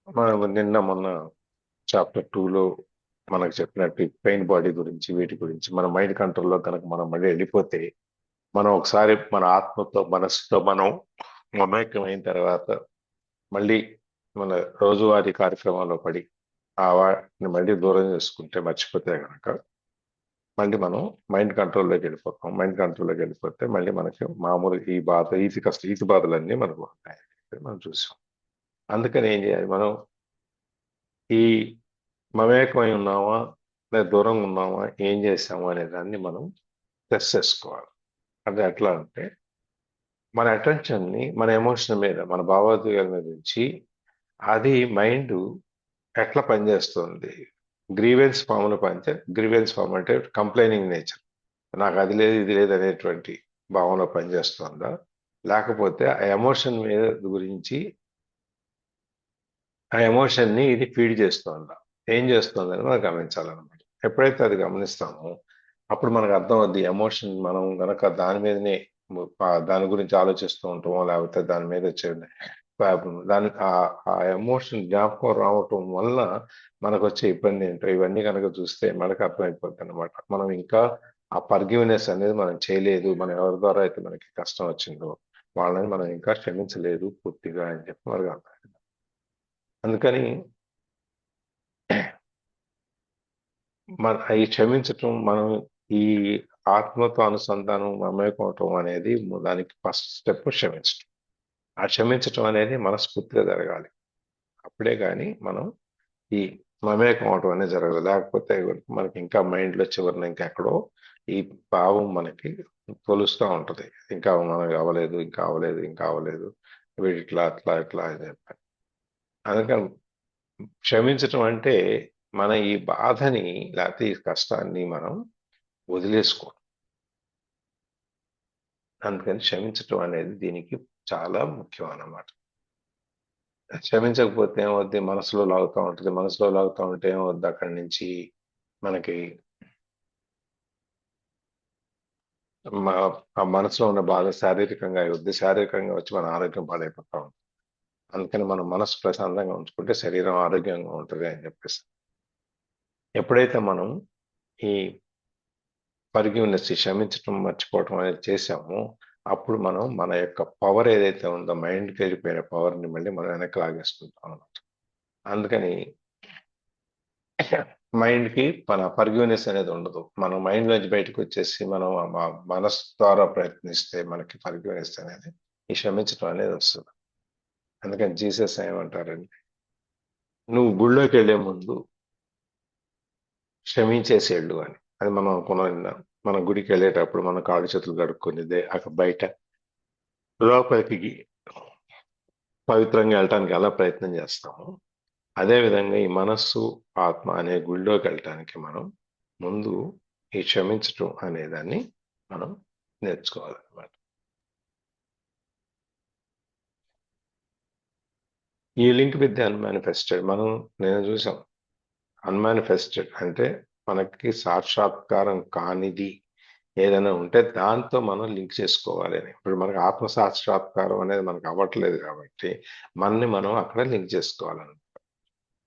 మనం నిన్న మొన్న చాప్టర్ 2లో మనకు చెప్పినట్టు పెయిన్ బాడీ గురించి వీటి గురించి మన మైండ్ కంట్రోల్లో కనుక మనం మళ్ళీ వెళ్ళిపోతే మనం ఒకసారి మన ఆత్మతో మనసుతో మనం మమేకమైన తర్వాత మళ్ళీ మన రోజువారీ కార్యక్రమాల్లో పడి ఆ వాటిని మళ్ళీ దూరం చేసుకుంటే మర్చిపోతే కనుక మళ్ళీ మనం మైండ్ కంట్రోల్లోకి వెళ్ళిపోతాం. మైండ్ కంట్రోల్లోకి వెళ్ళిపోతే మళ్ళీ మనకి మామూలు ఈ బాధ ఈతి బాధలన్నీ మనకు ఉంటాయి మనం చూసాం. అందుకని ఏం చేయాలి మనం ఈ మమేకమై ఉన్నామా లేదా దూరంగా ఉన్నామా ఏం చేసామా అనే దాన్ని మనం టెస్ట్ చేసుకోవాలి. అంటే ఎట్లా అంటే మన అటెన్షన్ని మన ఎమోషన్ మీద మన భావోద్వేగాల మీద నుంచి అది మైండ్ ఎట్లా పనిచేస్తుంది. గ్రీవెన్స్ ఫామ్ అంటే కంప్లైనింగ్ నేచర్, నాకు అది లేదు ఇది లేదు అనేటువంటి భావన పనిచేస్తుందా, లేకపోతే ఆ ఎమోషన్ మీద గురించి ఆ ఎమోషన్ని ఇది ఫీడ్ చేస్తుందా, ఏం చేస్తుందని మనం గమనించాలన్నమాట. ఎప్పుడైతే అది గమనిస్తామో అప్పుడు మనకు అర్థం అవుద్ది. ఎమోషన్ మనం గనక దాని మీదనే దాని గురించి ఆలోచిస్తూ ఉంటామో లేకపోతే దాని మీద వచ్చే దాని ఆ ఎమోషన్ జ్ఞాపకం రావటం వల్ల మనకు వచ్చే ఇబ్బంది ఏంటో ఇవన్నీ కనుక చూస్తే మనకు అర్థమైపోద్ది అనమాట. మనం ఇంకా ఆ ఫర్గివ్నెస్ అనేది మనం చేయలేదు. మనం ఎవరి ద్వారా అయితే మనకి కష్టం వచ్చిందో వాళ్ళని మనం ఇంకా క్షమించలేదు పూర్తిగా అని చెప్పి మనకు అర్థం. అందుకని మన ఈ క్షమించటం మనం ఈ ఆత్మతో అనుసంధానం మమేకం అవటం అనేది దానికి ఫస్ట్ స్టెప్ క్షమించటం. ఆ క్షమించటం అనేది మనస్ఫూర్తిగా జరగాలి. అప్పుడే కానీ మనం ఈ మమేకం అవటం అనేది జరగదు. లేకపోతే మనకి ఇంకా మైండ్లో చివరిన ఇంకా ఎక్కడో ఈ భావం మనకి తొలుస్తూ ఉంటది. ఇంకా మనకి అవ్వలేదు, ఇంకా అవ్వలేదు, ఇంకా అవ్వలేదు, వీడు ఇట్లా అట్లా ఇట్లా అని చెప్పాలి. అందుకని క్షమించటం అంటే మన ఈ బాధని లేకపోతే ఈ కష్టాన్ని మనం వదిలేసుకోవడం. అందుకని క్షమించటం అనేది దీనికి చాలా ముఖ్యం అన్నమాట. క్షమించకపోతే ఏమవుద్ది, మనసులో లాగుతూ ఉంటుంది. మనసులో లాగుతూ ఉంటే ఏమవుద్ది, అక్కడి నుంచి మనకి ఆ మనసులో ఉన్న బాధ శారీరకంగా అవుద్ది. శారీరకంగా వచ్చి మన ఆరోగ్యం పాడైపోతా ఉంటుంది. అందుకని మనం మనసు ప్రశాంతంగా ఉంచుకుంటే శరీరం ఆరోగ్యంగా ఉంటుంది అని చెప్పేసి. ఎప్పుడైతే మనం ఈ ఫర్గివ్నెస్, క్షమించటం మర్చిపోవటం అనేది చేసామో అప్పుడు మనం మన యొక్క పవర్ ఏదైతే ఉందో మైండ్కి వెళ్ళిపోయిన పవర్ని మళ్ళీ మనం వెనక్కి లాగేసుకుంటాం అన్నమాట. అందుకని మైండ్కి మన ఫర్గివ్నెస్ అనేది ఉండదు. మనం మైండ్ నుంచి బయటకు వచ్చేసి మనం మనసు ద్వారా ప్రయత్నిస్తే మనకి ఫర్గివ్నెస్ అనేది ఈ క్షమించటం అనేది వస్తుంది. అందుకని జీసస్ ఏమంటారంటే నువ్వు గుళ్ళోకి వెళ్లే ముందు క్షమించేసేళ్ళు అని. అది మనం అనుకున్నాం. మన గుడికి వెళ్ళేటప్పుడు మన కాళ్ళు చేతులు కడుక్కునేదే అక్కడ బయట లోపలికి పవిత్రంగా వెళ్ళటానికి ఎలా ప్రయత్నం చేస్తామో అదేవిధంగా ఈ మనస్సు ఆత్మ అనే గుళ్ళోకి వెళ్ళటానికి మనం ముందు ఈ క్షమించటం అనే దాన్ని మనం నేర్చుకోవాలన్నమాట. ఈ లింక్ విత్ ది అన్మానిఫెస్టెడ్ నేను చూసాం. అన్మానిఫెస్టెడ్ అంటే మనకి సాక్షాత్కారం కానిది ఏదైనా ఉంటే దాంతో మనం లింక్ చేసుకోవాలి అని. ఇప్పుడు మనకు ఆత్మ సాక్షాత్కారం అనేది మనకు అవ్వట్లేదు కాబట్టి మనని మనం అక్కడ లింక్ చేసుకోవాలని.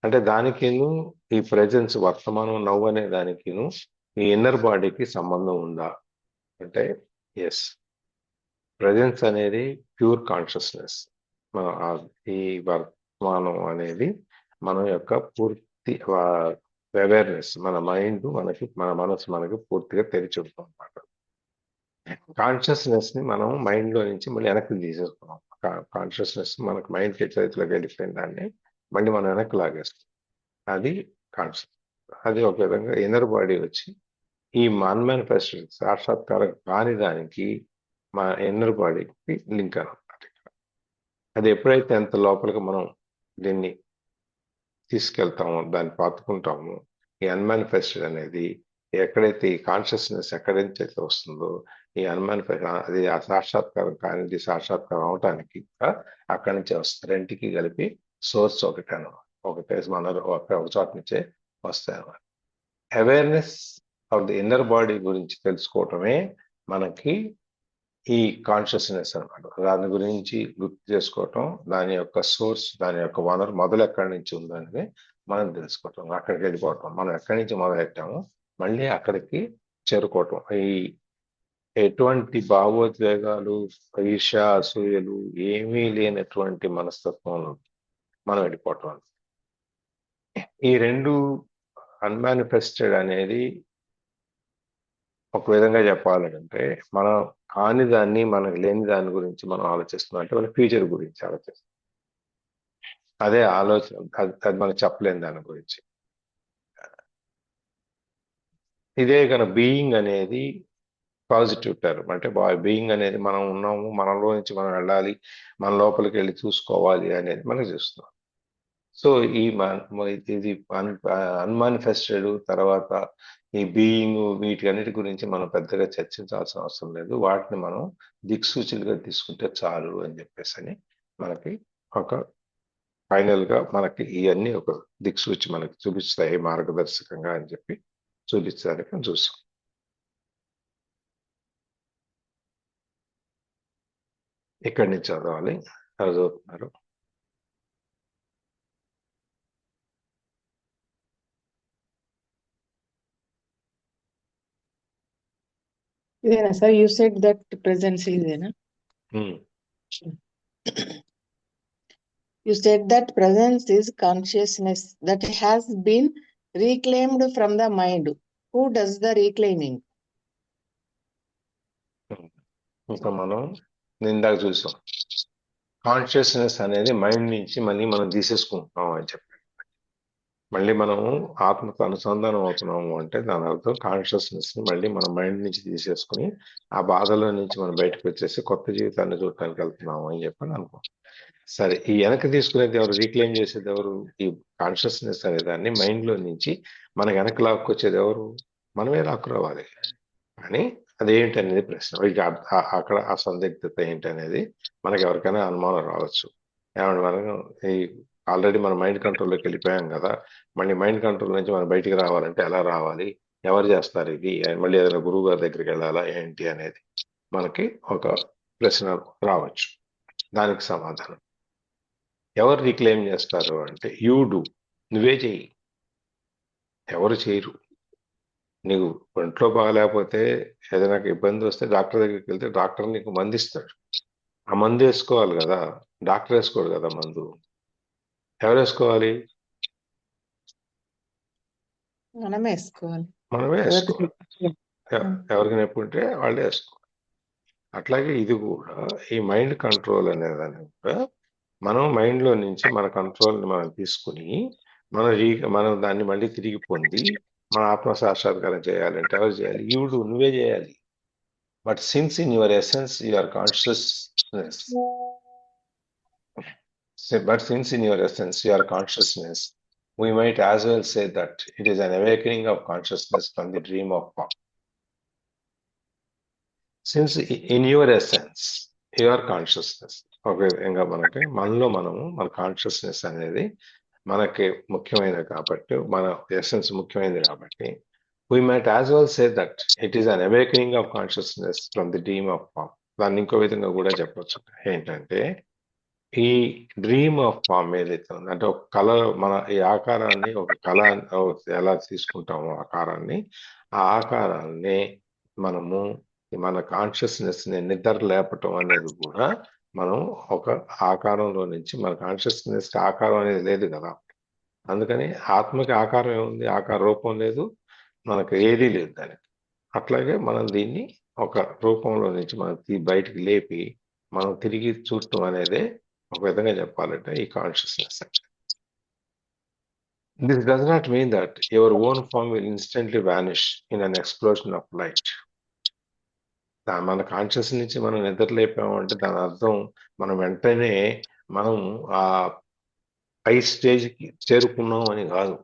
అంటే దానికిను ఈ ప్రెజెన్స్ వర్తమానం నవ్వు అనే దానికిను ఈ ఇన్నర్ బాడీకి సంబంధం ఉందా అంటే ఎస్. ప్రెజెన్స్ అనేది ప్యూర్ కాన్షియస్నెస్. ఈ వర్తమానం అనేది మన యొక్క పూర్తి అవేర్నెస్. మన మైండ్ మన మనసు మనకి పూర్తిగా తెరిచి ఉంటుంది అన్నమాట. కాన్షియస్నెస్ ని మనం మైండ్ లో నుంచి మళ్ళీ వెనక్కి తీసేసుకున్నాం. కాన్షియస్నెస్ మనకు మైండ్ చేతిలోకి వెళ్ళిపోయిన దాన్ని మళ్ళీ మనం వెనక్కి లాగేస్తాం. అది కాన్షియస్. అది ఒక విధంగా ఇన్నర్ బాడీ వచ్చి ఈ అన్మానిఫెస్టెడ్ సాక్షాత్కారం కాని దానికి మా ఇన్నర్ బాడీకి లింక్ అనమాట. అది ఎప్పుడైతే ఎంత లోపలికి మనం దీన్ని తీసుకెళ్తామో దాన్ని పాతుకుంటామో ఈ అన్మానిఫెస్టెడ్ అనేది ఎక్కడైతే ఈ కాన్షియస్నెస్ ఎక్కడి నుంచి అయితే వస్తుందో ఈ అన్మానిఫెస్ట్ అది ఆ సాక్షాత్కారం కానిది సాక్షాత్కారం అవటానికి అక్కడి నుంచే వస్తుంది. రెంటికి కలిపి సోర్స్ ఒకటే మన ఒక చోట నుంచే వస్తాయి అన్నమాట. Awareness of the inner body గురించి తెలుసుకోవటమే మనకి ఈ కాన్షియస్నెస్ అన్నమాట. దాని గురించి గుర్తు చేసుకోవటం, దాని యొక్క సోర్స్, దాని యొక్క వనరు మొదలు ఎక్కడి నుంచి ఉందనేది మనం తెలుసుకోవటం, అక్కడికి వెళ్ళిపోవటం. మనం ఎక్కడి నుంచి మొదలెట్టామో మళ్ళీ అక్కడికి చేరుకోవటం. ఈ ఎటువంటి భావోద్వేగాలు, ఈర్ష్య, అసూయలు ఏమీ లేనటువంటి మనస్తత్వంలో మనం వెళ్ళిపోవటం. ఈ రెండు అన్మానిఫెస్టెడ్ అనేది ఒక విధంగా చెప్పాలంటే, మనం కాని దాన్ని, మనకు లేని దాని గురించి మనం ఆలోచిస్తున్నాం అంటే మన ఫ్యూచర్ గురించి ఆలోచిస్తాం. అదే ఆలోచన, అది మనకు చెప్పలేని దాని గురించి. ఇదే కనుక బీయింగ్ అనేది పాజిటివ్ టర్మ్, అంటే బీయింగ్ అనేది మనం ఉన్నాము, మనలో నుంచి మనం వెళ్ళాలి, మన లోపలికి వెళ్ళి చూసుకోవాలి అనేది మనం చూస్తున్నాం. సో ఈ ఇది అన్మానిఫెస్టెడ్, తర్వాత ఈ బీయింగ్, వీటన్నిటి గురించి మనం పెద్దగా చర్చించాల్సిన అవసరం లేదు. వాటిని మనం దిక్సూచులుగా తీసుకుంటే చాలు అని చెప్పేసి అని మనకి ఒక ఫైనల్ గా మనకి ఇవన్నీ ఒక దిక్సూచి మనకి చూపిస్తాయి మార్గదర్శకంగా అని చెప్పి చూపించడానికి మనం చూసాం. ఇక్కడి నుంచి చదవాలి, చదువుతున్నారు. ఇదేనా sir? You said that presence ఇదేనా? You said that presence is consciousness that has been reclaimed from the mind. Who does the reclaiming? ఇంకా మనం ఇందాక చూసాం, కాన్షియస్నెస్ అనేది మైండ్ నుంచి మళ్ళీ మనం తీసేసుకుంటున్నాం అని చెప్పి. మళ్ళీ మనము ఆత్మకు అనుసంధానం అవుతున్నాము అంటే దాని అర్థం కాన్షియస్నెస్ ని మళ్ళీ మన మైండ్ నుంచి తీసేసుకుని ఆ బాధలో నుంచి మనం బయటకు వచ్చేసి కొత్త జీవితాన్ని చూడటానికి వెళ్తున్నాము అని చెప్పని అనుకో. సరే, ఈ వెనక్కి తీసుకునేది ఎవరు, రీక్లెయిమ్ చేసేది ఎవరు? ఈ కాన్షియస్నెస్ అనే దాన్ని మైండ్ లో నుంచి మన వెనక్కి లాక్కొచ్చేది ఎవరు? మనమే లాక్కురావాలి. కానీ అదేంటి అనేది ప్రశ్న. అక్కడ ఆ సందిగ్ధత ఏంటి అనేది మనకి ఎవరికైనా అనుమానం రావచ్చు. ఏమంటే మనం ఈ ఆల్రెడీ మన మైండ్ కంట్రోల్లోకి వెళ్ళిపోయాం కదా, మళ్ళీ మైండ్ కంట్రోల్ నుంచి మనం బయటికి రావాలంటే ఎలా రావాలి, ఎవరు చేస్తారు ఇది, మళ్ళీ ఏదైనా గురువు గారి దగ్గరికి వెళ్ళాలా ఏంటి అనేది మనకి ఒక ప్రశ్న రావచ్చు. దానికి సమాధానం, ఎవరు రీక్లెయిమ్ చేస్తారు అంటే యూ డూ, నువ్వే చెయ్యి. ఎవరు చేయరు. నీకు ఒంట్లో బాగాలేకపోతే, ఏదైనా ఇబ్బంది వస్తే డాక్టర్ దగ్గరికి వెళ్తే డాక్టర్ నీకు మందు ఇస్తాడు. ఆ మందు వేసుకోవాలి కదా, డాక్టర్ వేసుకోడు కదా మందు. ఎవరు వేసుకోవాలి? మనమే వేసుకోవాలి. మనమే వేసుకోవాలి. ఎవరికి నొప్పి ఉంటే వాళ్ళే వేసుకోవాలి. అట్లాగే ఇది కూడా, ఈ మైండ్ కంట్రోల్ అనేదాన్ని కూడా మనం మైండ్ లో నుంచి మన కంట్రోల్ ని మనం తీసుకుని మనం దాన్ని మళ్ళీ తిరిగి పొంది మన ఆత్మ సాక్షాత్కారం చేయాలంటే ఎవరు చేయాలి? యూడు, నువ్వే చేయాలి. But since in your essence your consciousness, but since in your essence you are consciousness, we might as well say that it is an awakening of consciousness from the dream of form. Since in your essence you are consciousness, ఒక విధంగా మనకి మనలో మనము మన consciousness అనేది మనకి ముఖ్యమైనది కాబట్టి, మన ఎసెన్స్ ముఖ్యమైనది కాబట్టి, we might as well say that it is an awakening of consciousness from the dream of form. దాన్ని ఇంకో విధంగా కూడా చెప్పొచ్చు. ఏంటంటే ఈ డ్రీమ్ ఆఫ్ ఫామ్ ఏదైతే ఉందో, అంటే ఒక కళ, మన ఈ ఆకారాన్ని ఒక కళ ఎలా తీసుకుంటామో ఆకారాన్ని, ఆ ఆకారాన్ని మనము మన కాన్షియస్నెస్ ని నిద్ర లేపటం అనేది కూడా, మనం ఒక ఆకారంలో నుంచి, మన కాన్షియస్నెస్ ఆకారం అనేది లేదు కదా, అందుకని ఆత్మకి ఆకారం ఏముంది? ఆకార రూపం లేదు, మనకు ఏదీ లేదు దానికి. అట్లాగే మనం దీన్ని ఒక రూపంలో నుంచి మనం బయటికి లేపి మనం తిరిగి చూడటం అనేది ఒక విధంగా చెప్పాలంటే ఈ consciousness. This does not mean that your own form will instantly vanish in an explosion of light. మన కాన్షియస్ నుంచి మనం నిద్రలేపాము అంటే దాని అర్థం మనం వెంటనే మనం ఆ పై స్టేజ్కి చేరుకున్నాం అని కాదు.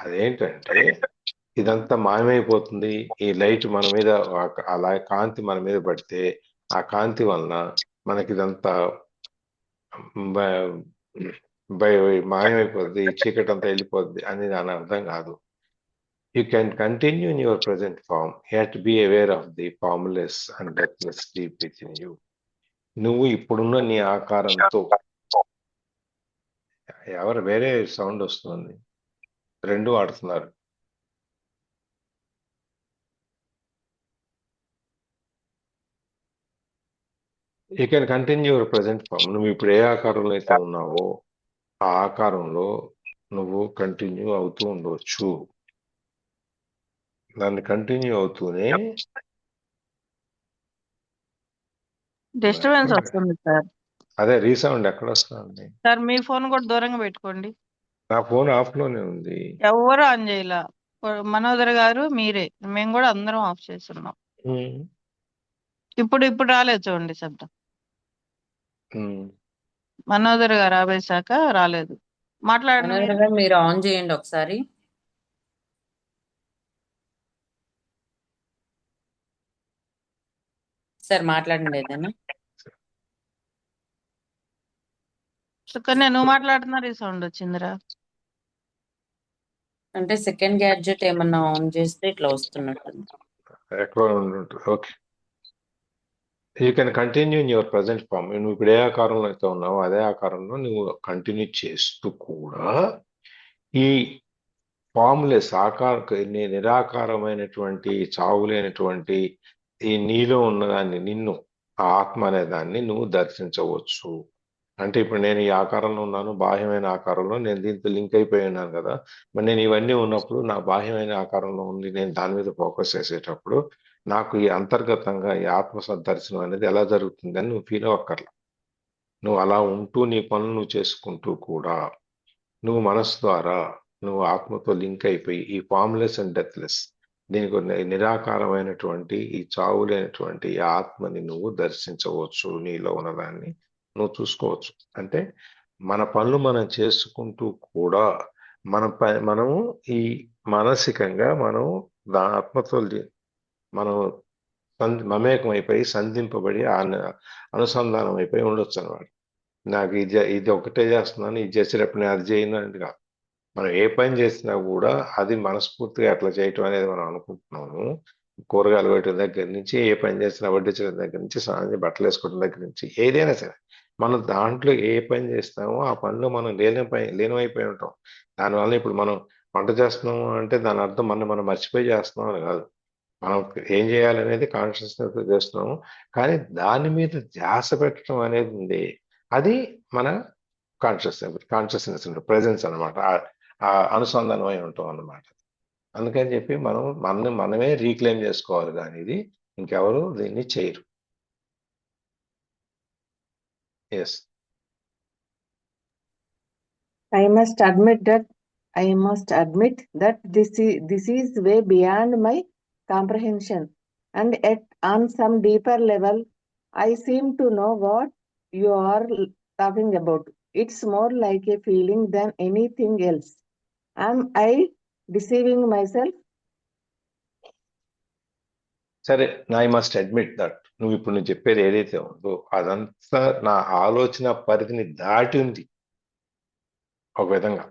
అదేంటంటే ఇదంతా మాయమైపోతుంది, ఈ లైట్ మన మీద, అలా కాంతి మన మీద పడితే ఆ కాంతి వలన మనకి ఇదంతా మాయమైపోద్ది, చీకటి అంతా వెళ్ళిపోద్ది అని దాని అర్థం కాదు. You can continue in your present form, yet be aware of the formless and deathless deep within you. నువ్వు ఇప్పుడున్న నీ ఆకారంతో, ఎవరు వేరే సౌండ్ వస్తుంది, రెండు వాడుతున్నారు. You can continue your present form. నువ్వు ఇప్పుడు ఏ ఆకారంలో అయితే ఉన్నావో ఆ ఆకారంలో నువ్వు కంటిన్యూ అవుతూ ఉండవచ్చు. దాన్ని కంటిన్యూ అవుతూనే డిస్టర్బెన్స్ వస్తుంది సార్. అదే రీసౌండ్ ఎక్కడ వస్తుంది? సార్ మీ ఫోన్ కూడా దూరంగా పెట్టుకోండి. నా ఫోన్ ఆఫ్ లోనే ఉంది. ఎవరు ఆన్ చేయలా. మనోదర్ గారు మీరే, మేము కూడా అందరం ఆఫ్ చేస్తున్నాం. ఇప్పుడు రాలేదు చూడండి శబ్దం. మనోదర్ గారు ఆపేశాక రాలేదు. మాట్లాడండి మీరు. మనోహర్ గారు మీరు ఆన్ చేయండి ఒకసారి. సార్ మాట్లాడండి ఏదైనా. సుకన్య నువ్వు మాట్లాడుతున్నారు, ఈ సౌండ్ వచ్చిందిరా. అంటే సెకండ్ గ్యాడ్జెట్ ఏమన్నా ఆన్ చేస్తే ఇట్లా వస్తున్నట్టుంది. ఎక్కడ ఉంటుంది? Okay, you can continue in your present form. నువ్వు ఇప్పుడు ఏ ఆకారంలో అయితే ఉన్నావో అదే ఆకారంలో నువ్వు కంటిన్యూ చేస్తూ కూడా ఈ ఫామ్లెస్ నిరాకారమైనటువంటి, చావులేనటువంటి ఈ నీలో ఉన్నదాన్ని, నిన్ను, ఆ ఆత్మ అనే దాన్ని నువ్వు దర్శించవచ్చు. అంటే ఇప్పుడు నేను ఈ ఆకారంలో ఉన్నాను, బాహ్యమైన ఆకారంలో నేను దీంతో లింక్ అయిపోయి ఉన్నాను కదా. మరి నేను ఇవన్నీ ఉన్నప్పుడు నా బాహ్యమైన ఆకారంలో ఉండి నేను దాని మీద ఫోకస్ చేసేటప్పుడు నాకు ఈ అంతర్గతంగా ఈ ఆత్మ దర్శనం అనేది ఎలా జరుగుతుందని నువ్వు ఫీల్ అవ్వక్కర్లా. నువ్వు అలా ఉంటూ నీ పనులు నువ్వు చేసుకుంటూ కూడా నువ్వు మనసు ద్వారా నువ్వు ఆత్మతో లింక్ అయిపోయి ఈ ఫామ్లెస్ అండ్ డెత్లెస్, దీనికి నిరాకారమైనటువంటి ఈ చావు లేనటువంటి ఈ ఆత్మని నువ్వు దర్శించవచ్చు. నీలో ఉన్నదాన్ని నువ్వు చూసుకోవచ్చు. అంటే మన పనులు మనం చేసుకుంటూ కూడా మనము ఈ మానసికంగా మనం ఆత్మతో మనం మమేకం అయిపోయి, సంధింపబడి, అనుసంధానం అయిపోయి ఉండొచ్చు అనమాట. నాకు ఇది ఒకటే చేస్తున్నాను, ఇది చేసేటప్పుడు నేను అది చేయను అనేది కాదు. మనం ఏ పని చేసినా కూడా అది మనస్ఫూర్తిగా అట్లా చేయటం అనేది మనం అనుకుంటున్నాము. కూరగాయలు పెట్టిన దగ్గర నుంచి, ఏ పని చేసినా వడ్డించడం దగ్గర నుంచి, స్నానం బట్టలు వేసుకోవడం దగ్గర నుంచి, ఏదైనా సరే మనం దాంట్లో ఏ పని చేస్తామో ఆ పనిలో మనం లీనమైపోయి ఉంటాం. దానివల్ల ఇప్పుడు మనం వంట చేస్తున్నాము అంటే దాని అర్థం మనం మర్చిపోయి చేస్తున్నాం అని కాదు. మనం ఏం చేయాలనేది కాన్షియస్నెస్ చేస్తున్నాము, కానీ దాని మీద ధ్యాస పెట్టడం అనేది ఉంది. అది మన కాన్షియస్నెస్ ప్రెజెన్స్ అనమాట. ఆ అనుసంధానం అయి ఉంటాం అన్నమాట. అందుకని చెప్పి మనమే రీక్లెయిమ్ చేసుకోవాలి, కానీ ఇది ఇంకెవరు దీన్ని చేయరు. Yes, I must admit that this is way beyond my comprehension, and yet on some deeper level, I seem to know what you are talking about. It's more like a feeling than anything else. Am I deceiving myself? సరే, I must admit that నువ్వు చెప్పేది ఏదైతే ఉందో అదంతా నా ఆలోచన పరిధిని దాటి ఉంది ఒక విధంగా.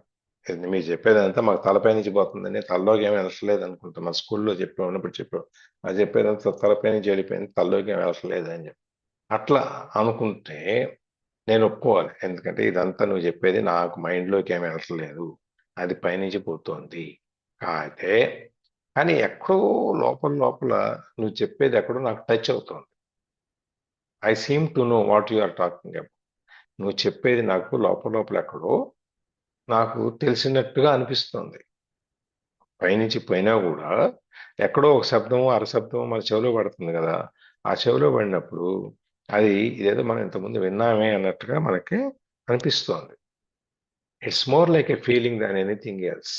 మీరు చెప్పేదంతా మాకు తలపై నుంచి పోతుందని, తలలోకి ఏమి వెళ్ళట్లేదు అనుకుంటాం. మా స్కూల్లో ఉన్నప్పుడు చెప్పాం, అది చెప్పేదంతా తలపై నుంచి వెళ్ళిపోయింది, తలలోకి ఏమి వెళ్ళట్లేదు అని చెప్పి అట్లా అనుకుంటే నేను ఒప్పుకోవాలి. ఎందుకంటే ఇదంతా నువ్వు చెప్పేది నాకు మైండ్లోకి ఏమి వెళ్ళట్లేదు, అది పైనుంచి పోతుంది. కానీ ఎక్కడో లోపల నువ్వు చెప్పేది ఎక్కడో నాకు టచ్ అవుతుంది. I seem to know what you are talking about. నువ్వు చెప్పేది నాకు లోపల ఎక్కడో నాకు తెలిసినట్టుగా అనిపిస్తుంది. పైనుంచి పోయినా కూడా ఎక్కడో ఒక శబ్దము, అరశబ్దము మన చెవిలో పడుతుంది కదా. ఆ చెవిలో పడినప్పుడు అది ఇదేదో మనం ఇంతకుముందు విన్నామే అన్నట్టుగా మనకి అనిపిస్తోంది. It's more like A feeling than anything else.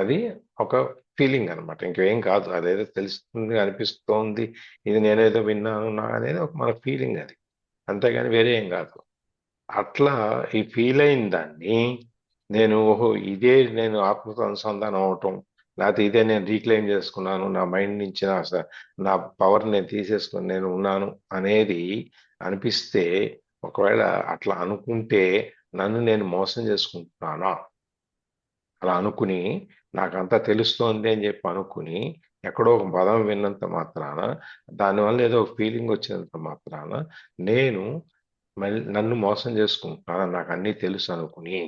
అది ఒక ఫీలింగ్ అనమాట, ఇంకేం కాదు. అదేదో తెలుస్తుంది, అనిపిస్తోంది, ఇది నేనేదో విన్నాను అనేది ఒక మన ఫీలింగ్ అది, అంతేగాని వేరే ఏం కాదు. అట్లా ఈ ఫీల్ అయిన దాన్ని ఓహో ఇదే నేను ఆత్మతో అనుసంధానం అవటం, లేకపోతే ఇదే నేను రీక్లెయిమ్ చేసుకున్నాను, నా మైండ్ నుంచి నా పవర్ నేను తీసేసుకుని నేను ఉన్నాను అనేది అనిపిస్తే, ఒకవేళ అట్లా అనుకుంటే నన్ను నేను మోసం చేసుకుంటున్నానా? అలా అనుకుని నాకంతా తెలుస్తోంది అని చెప్పి అనుకుని ఎక్కడో ఒక పదం విన్నంత మాత్రాన దానివల్ల ఏదో ఒక ఫీలింగ్ వచ్చినంత మాత్రాన నేను మళ్ళీ నన్ను మోసం చేసుకుంటున్నాను, నాకు అన్నీ తెలుసు అనుకుని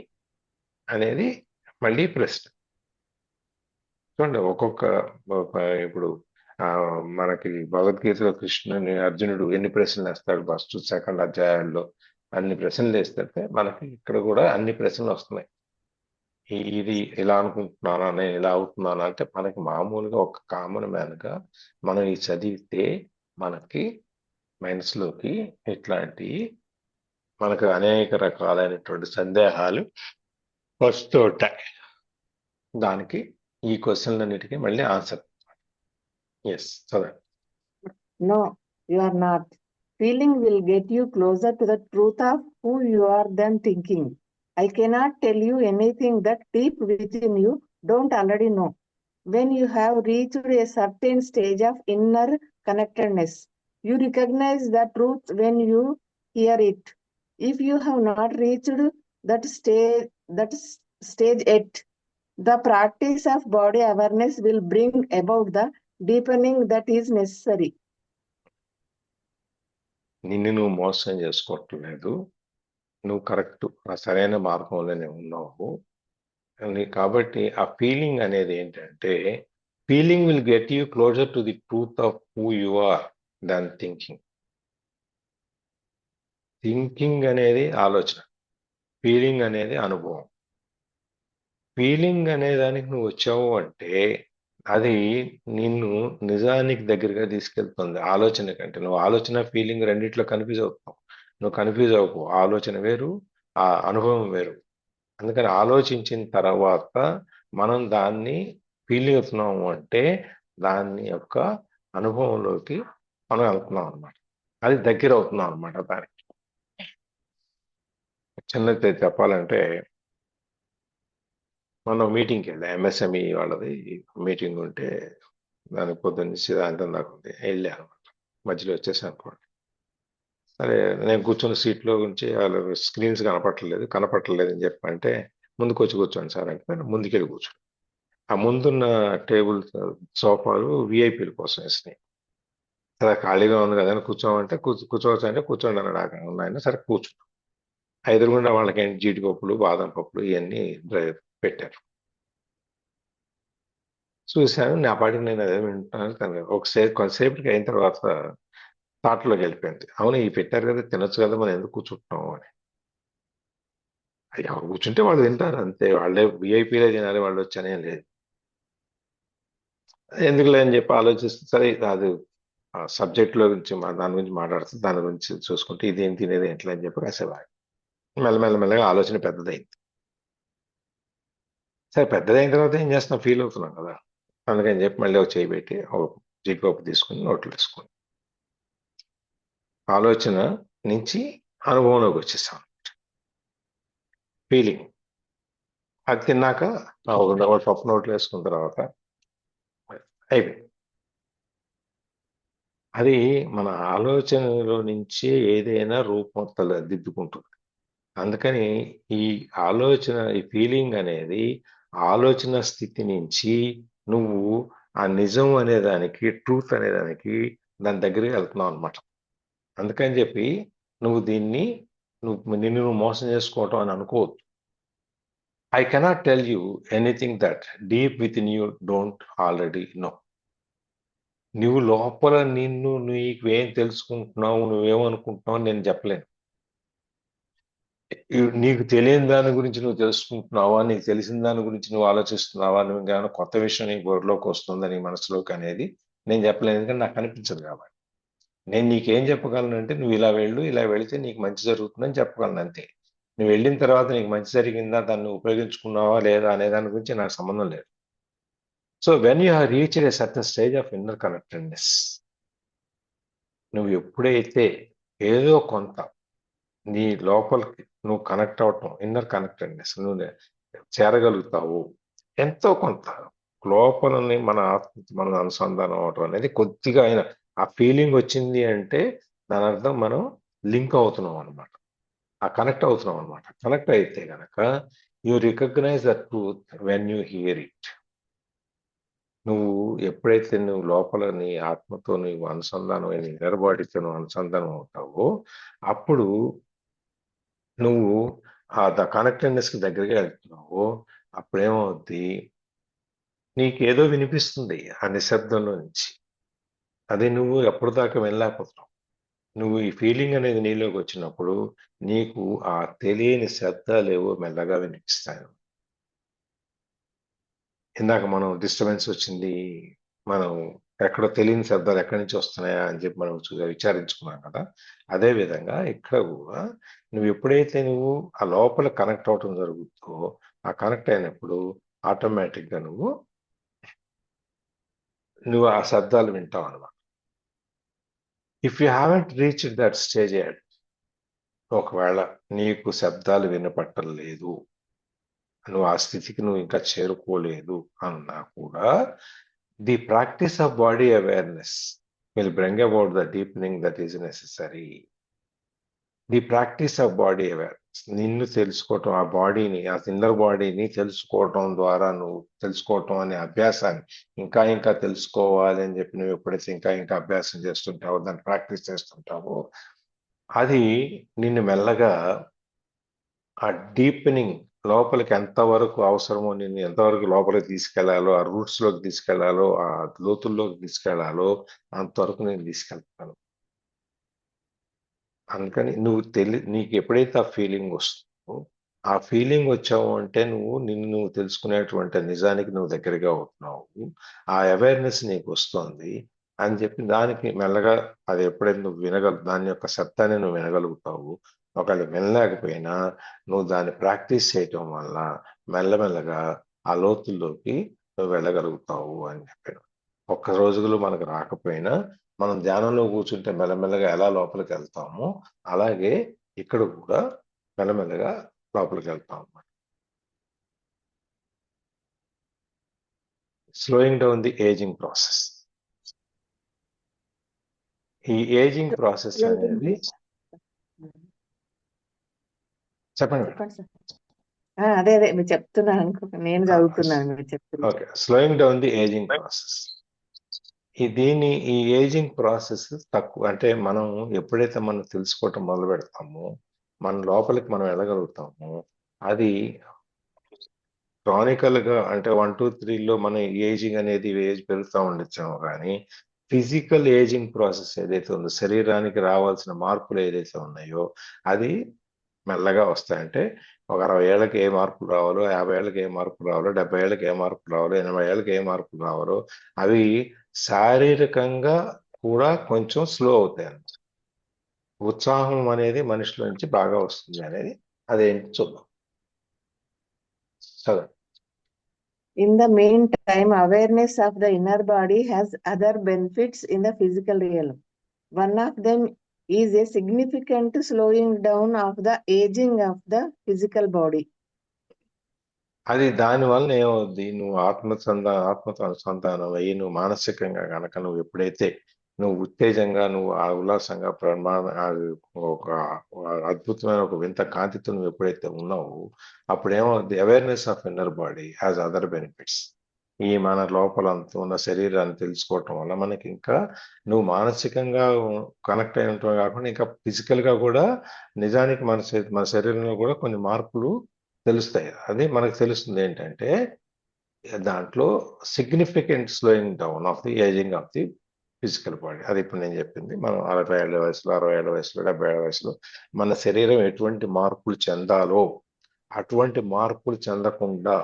అనేది మళ్ళీ ప్రశ్న. చూడండి ఇప్పుడు మనకి భగవద్గీతలో కృష్ణుని అర్జునుడు ఎన్ని ప్రశ్నలు వేస్తాడు, ఫస్ట్ సెకండ్ అధ్యాయాల్లో అన్ని ప్రశ్నలు వేస్తే మనకి ఇక్కడ కూడా అన్ని ప్రశ్నలు వస్తున్నాయి. ఇది ఇలా అనుకుంటున్నానా, నేను ఇలా అవుతున్నానా అంటే మనకి మామూలుగా ఒక కామన్ మ్యాన్గా మనం ఇది చదివితే మనకి మనసులోకి ఇట్లాంటి మనకు అనేక రకాలైనటువంటి సందేహాలు వస్తూ ఉంటాయి. దానికి ఈ క్వశ్చన్లన్నిటికీ మళ్ళీ ఆన్సర్. ఎస్ చదవండి. No, you are not. Feeling will get you closer to the truth of who you are than thinking. I cannot tell you anything that deep within you don't already know. When you have reached a certain stage of inner connectedness, you recognize the truth when you hear it. If you have not reached that stage yet, the practice of body awareness will bring about the deepening that is necessary. నిన్ను నువ్వు మోసం చేసుకోవట్లేదు, నువ్వు correct సరైన మార్గంలోనే ఉన్నావు. కాబట్టి ఆ ఫీలింగ్ అనేది ఏంటంటే, feeling will get you closer to the truth of who you are than thinking. Thinking అనేది ఆలోచన, ఫీలింగ్ అనేది అనుభవం. ఫీలింగ్ అనే దానికి నువ్వు వచ్చావు అంటే అది నిన్ను నిజానికి దగ్గరగా తీసుకెళ్తుంది. ఆలోచన కంటే నువ్వు ఆలోచన ఫీలింగ్ రెండిట్లో కన్ఫ్యూజ్ అవుతావు. నువ్వు కన్ఫ్యూజ్ అవ్వకు, ఆలోచన వేరు, ఆ అనుభవం వేరు. అందుకని ఆలోచించిన తర్వాత మనం దాన్ని ఫీల్ అవుతున్నాము అంటే దాని యొక్క అనుభవంలోకి మనం వెళ్తున్నాం అనమాట. అది దగ్గర అవుతున్నాం అనమాట. దానికి చిన్నది చెప్పాలంటే, మనం మీటింగ్కి వెళ్ళాం, ఎంఎస్ఎంఈ వాళ్ళది మీటింగ్ ఉంటే దానికి పొద్దున్న సాయంత్రం దాకా ఉంది, వెళ్ళాను అనమాట. మధ్యలో వచ్చేసాను అనుకోండి. సరే నేను కూర్చున్న సీట్లో నుంచి వాళ్ళు స్క్రీన్స్ కనపట్టలేదు అని చెప్పంటే ముందుకు వచ్చి కూర్చోండి సార్ అంటే ముందుకెళ్ళి కూర్చోండి. ఆ ముందున్న టేబుల్ సోఫాలు విఐపీల కోసం వేసినాయి. సరే ఖాళీగా ఉంది కదా కూర్చోమంటే కూర్చోవచ్చు అంటే కూర్చోండి అన్నాడు ఆయన. సరే కూర్చున్నాం. ఎదురుగుండా వాళ్ళకి జీడిపప్పులు బాదం పప్పులు ఇవన్నీ పెట్టారు. చూశాను, నా పాటికి నేను అదే వింటున్నాను. కొంతసేపటికి అయిన తర్వాత థాట్లోకి వెళ్ళిపోయింది, అవును ఈ పెట్టారు కదా తినొచ్చు కదా, మనం ఎందుకు కూర్చుంటున్నాము అని. ఎవరు కూర్చుంటే వాళ్ళు తింటారు అంతే, వాళ్ళే విఐపీలే తినాలి వాళ్ళు వచ్చనే లేదు. ఎందుకులే అని చెప్పి ఆలోచిస్తే సరే అది సబ్జెక్ట్లో గురించి దాని గురించి మాట్లాడుతూ దాని గురించి చూసుకుంటే ఇదేం తినేది ఎట్లా అని చెప్పి కాసేపు మెల్లమెల్లగా ఆలోచన పెద్దదైంది. సరే పెద్దదైన తర్వాత ఏం చేస్తున్నాం, ఫీల్ అవుతున్నాం కదా, అందుకని చెప్పి మళ్ళీ ఒక చేయి పెట్టి జీడిపప్పు తీసుకుని నోట్లు వేసుకుని ఆలోచన నుంచి అనుభవంలోకి వచ్చేసాం. ఫీలింగ్ అది తిన్నాక పప్పు నోట్లు వేసుకున్న తర్వాత అయిపోయింది. అది మన ఆలోచనలో నుంచి ఏదైనా రూపం దిద్దుకుంటుంది. అందుకని ఈ ఆలోచన, ఈ ఫీలింగ్ అనేది ఆలోచన స్థితి నుంచి నువ్వు ఆ నిజం అనేదానికి, ట్రూత్ అనేదానికి దాని దగ్గరికి వెళ్తున్నావు అనమాట. అందుకని చెప్పి నువ్వు దీన్ని నిన్ను మోసం చేసుకోవటం అని అనుకోవద్దు. I cannot tell you anything that deep within you don't already know. నువ్వు లోపల నీకేం తెలుసుకుంటున్నావు, నువ్వేమనుకుంటున్నావు అని నేను చెప్పలేను. నీకు తెలియని దాని గురించి నువ్వు తెలుసుకుంటున్నావా, నీకు తెలిసిన దాని గురించి నువ్వు ఆలోచిస్తున్నావా, నువ్వు ఏమైనా కొత్త విషయం నీ బుర్రలోకి వస్తుందా నీ మనసులోకి అనేది నేను చెప్పలేను, ఎందుకంటే నాకు అనిపించదు కాబట్టి. నేను నీకేం చెప్పగలను అంటే నువ్వు ఇలా వెళితే నీకు మంచి జరుగుతుందని చెప్పగలను అంతే. నువ్వు వెళ్ళిన తర్వాత నీకు మంచి జరిగిందా, దాన్ని ఉపయోగించుకున్నావా లేదా అనే దాని గురించి నాకు సంబంధం లేదు. So when you have reached a certain stage of inner connectedness, నువ్వు ఎప్పుడైతే ఏదో కొంత నీ లోపలికి నువ్వు కనెక్ట్ అవటం, ఇన్నర్ కనెక్టెడ్నెస్ నువ్వు చేరగలుగుతావు, ఎంతో కొంత లోపలని మన మనం అనుసంధానం అవటం అనేది కొద్దిగా అయినా ఆ ఫీలింగ్ వచ్చింది అంటే దాని అర్థం మనం లింక్ అవుతున్నాం అనమాట, ఆ కనెక్ట్ అవుతున్నాం అనమాట. కనెక్ట్ అయితే కనుక you recognise the truth when you hear it. నువ్వు ఎప్పుడైతే నువ్వు లోపల నీ ఆత్మతో నువ్వు అనుసంధానం నీ ఇన్నర్ బాడీతో నువ్వు అనుసంధానం అవుతావో అప్పుడు నువ్వు ఆ కనెక్టెడ్నెస్ కి దగ్గరగా వెళ్తున్నావు. అప్పుడేమవుద్ది, నీకేదో వినిపిస్తుంది ఆ నిశ్శబ్దంలో నుంచి. అది నువ్వు ఎప్పుడు దాకా వెళ్ళలేకపోతున్నావు. నువ్వు ఈ ఫీలింగ్ అనేది నీలోకి వచ్చినప్పుడు నీకు ఆ తెలియని శబ్దాలేవో మెల్లగా వినిపిస్తాయి. ఇందాక మనం డిస్టర్బెన్స్ వచ్చింది, మనం ఎక్కడో తెలియని శబ్దాలు ఎక్కడి నుంచి వస్తున్నాయా అని చెప్పి మనం విచారించుకున్నాం కదా. అదే విధంగా ఇక్కడ కూడా నువ్వు ఎప్పుడైతే నువ్వు ఆ లోపల కనెక్ట్ అవటం జరుగుతుందో ఆ కనెక్ట్ అయినప్పుడు ఆటోమేటిక్ గా నువ్వు ఆ శబ్దాలు వింటావు అనమాట. If you haven't reached that stage at, ఒకవేళ నీకు శబ్దాలు వినపట్టం లేదు, నువ్వు ఆ స్థితికి నువ్వు ఇంకా చేరుకోలేదు అన్నా కూడా, the practice of body awareness will bring about the deepening that is necessary. The practice of body awareness, నిన్ను తెలుసుకోవటం, ఆ బాడీని, ఆ ఇన్నర్ బాడీని తెలుసుకోవటం ద్వారా నువ్వు తెలుసుకోవటం అనే అభ్యాసాన్ని ఇంకా ఇంకా తెలుసుకోవాలి అని చెప్పి నువ్వు ఎప్పుడైతే ఇంకా ఇంకా అభ్యాసం చేస్తుంటావో, దాన్ని ప్రాక్టీస్ చేస్తుంటావో, అది నిన్ను మెల్లగా ఆ డీపెనింగ్ లోపలికి ఎంతవరకు అవసరమో, నిన్ను ఎంతవరకు లోపలికి తీసుకెళ్లాలో, ఆ రూట్స్ లోకి తీసుకెళ్లాలో, ఆ లోతుల్లోకి తీసుకెళ్లాలో అంతవరకు నేను తీసుకెళ్తాను. అందుకని నీకు ఎప్పుడైతే ఆ ఫీలింగ్ వస్తుందో, ఆ ఫీలింగ్ వచ్చావు అంటే నిన్ను నువ్వు తెలుసుకునేటువంటి నిజానికి నువ్వు దగ్గరగా అవుతున్నావు, ఆ అవేర్నెస్ నీకు వస్తుంది అని చెప్పి దానికి మెల్లగా అది ఎప్పుడైతే నువ్వు దాని యొక్క శబ్దాన్ని నువ్వు వినగలుగుతావు. ఒకవేళ వినలేకపోయినా నువ్వు దాన్ని ప్రాక్టీస్ చేయటం వల్ల మెల్లమెల్లగా ఆ లోతుల్లోకి నువ్వు వెళ్ళగలుగుతావు అని చెప్పాను. ఒక్క రోజులో మనకు రాకపోయినా మనం ధ్యానంలో కూర్చుంటే మెల్లమెల్లగా ఎలా లోపలికి వెళ్తామో అలాగే ఇక్కడ కూడా మెల్లమెల్లగా లోపలికి వెళ్తాం అన్నమాట. Slowing down the ageing process. ఈ ఏజింగ్ ప్రాసెస్ అనేది చెప్పండి. చెప్పండి సార్. అదే మీరు చెప్తున్నారు అనుకో, నేను చదువుతున్నాను మీరు చెప్తున్నారు. Okay, slowing down the ageing process. ఈ ఏజింగ్ ప్రాసెస్ తక్కువ అంటే మనం ఎప్పుడైతే మనం తెలుసుకోవటం మొదలు పెడతామో మన లోపలికి మనం వెళ్ళగలుగుతాము. అది క్రానికల్ గా అంటే 1, 2, 3లో మన ఏజింగ్ అనేది ఏజ్ పెరుగుతూ ఉండొచ్చాము, కానీ ఫిజికల్ ఏజింగ్ ప్రాసెస్ ఏదైతే ఉందో, శరీరానికి రావాల్సిన మార్పులు ఏదైతే ఉన్నాయో అది మెల్లగా వస్తాయంటే ఒక 60 ఏళ్ళకి ఏ మార్పులు రావాలో, 50 ఏళ్ళకి ఏ మార్పులు రావాలో, 70 ఏళ్ళకి ఏ మార్పులు రావాలో, 80 ఏళ్ళకి ఏ మార్పులు రావాలో అవి శారీరకంగా కూడా కొంచెం స్లో అవుతాయి అన్నమాట. ఉత్సాహం అనేది మనిషిలో నుంచి బాగా వస్తుంది అనేది అదేంటి చూద్దాం. చదవండి. In the meantime, awareness of the inner body has other benefits in the physical realm. One of them is a significant slowing down of the aging of the physical body. అది దానివల్ల ఏమవుద్ది, నువ్వు ఆత్మతో అనుసంధానం అయ్యి నువ్వు మానసికంగా కనుక నువ్వు ఎప్పుడైతే నువ్వు ఉత్తేజంగా నువ్వు ఆ ఉల్లాసంగా ఒక అద్భుతమైన ఒక వింత కాంతితో నువ్వు ఎప్పుడైతే ఉన్నావు అప్పుడు ఏమవుద్ది, awareness of inner body has other benefits. ఈ మన లోపల ఉన్న శరీరాన్ని తెలుసుకోవటం వల్ల మనకి ఇంకా నువ్వు మానసికంగా కనెక్ట్ అయి ఉంటావు కాకుండా ఇంకా ఫిజికల్ గా కూడా నిజానికి మన శరీరంలో కూడా కొన్ని మార్పులు తెలుస్తాయి. అది మనకు తెలుస్తుంది ఏంటంటే దాంట్లో significant slowing down of the ageing of the physical body. అది ఇప్పుడు నేను చెప్పింది. మనం 40 ఏళ్ల వయసులో, 60 ఏళ్ల వయసులో, 70 ఏళ్ల వయసులో మన శరీరం ఎటువంటి మార్పులు చెందాలో అటువంటి మార్పులు చెందకుండా,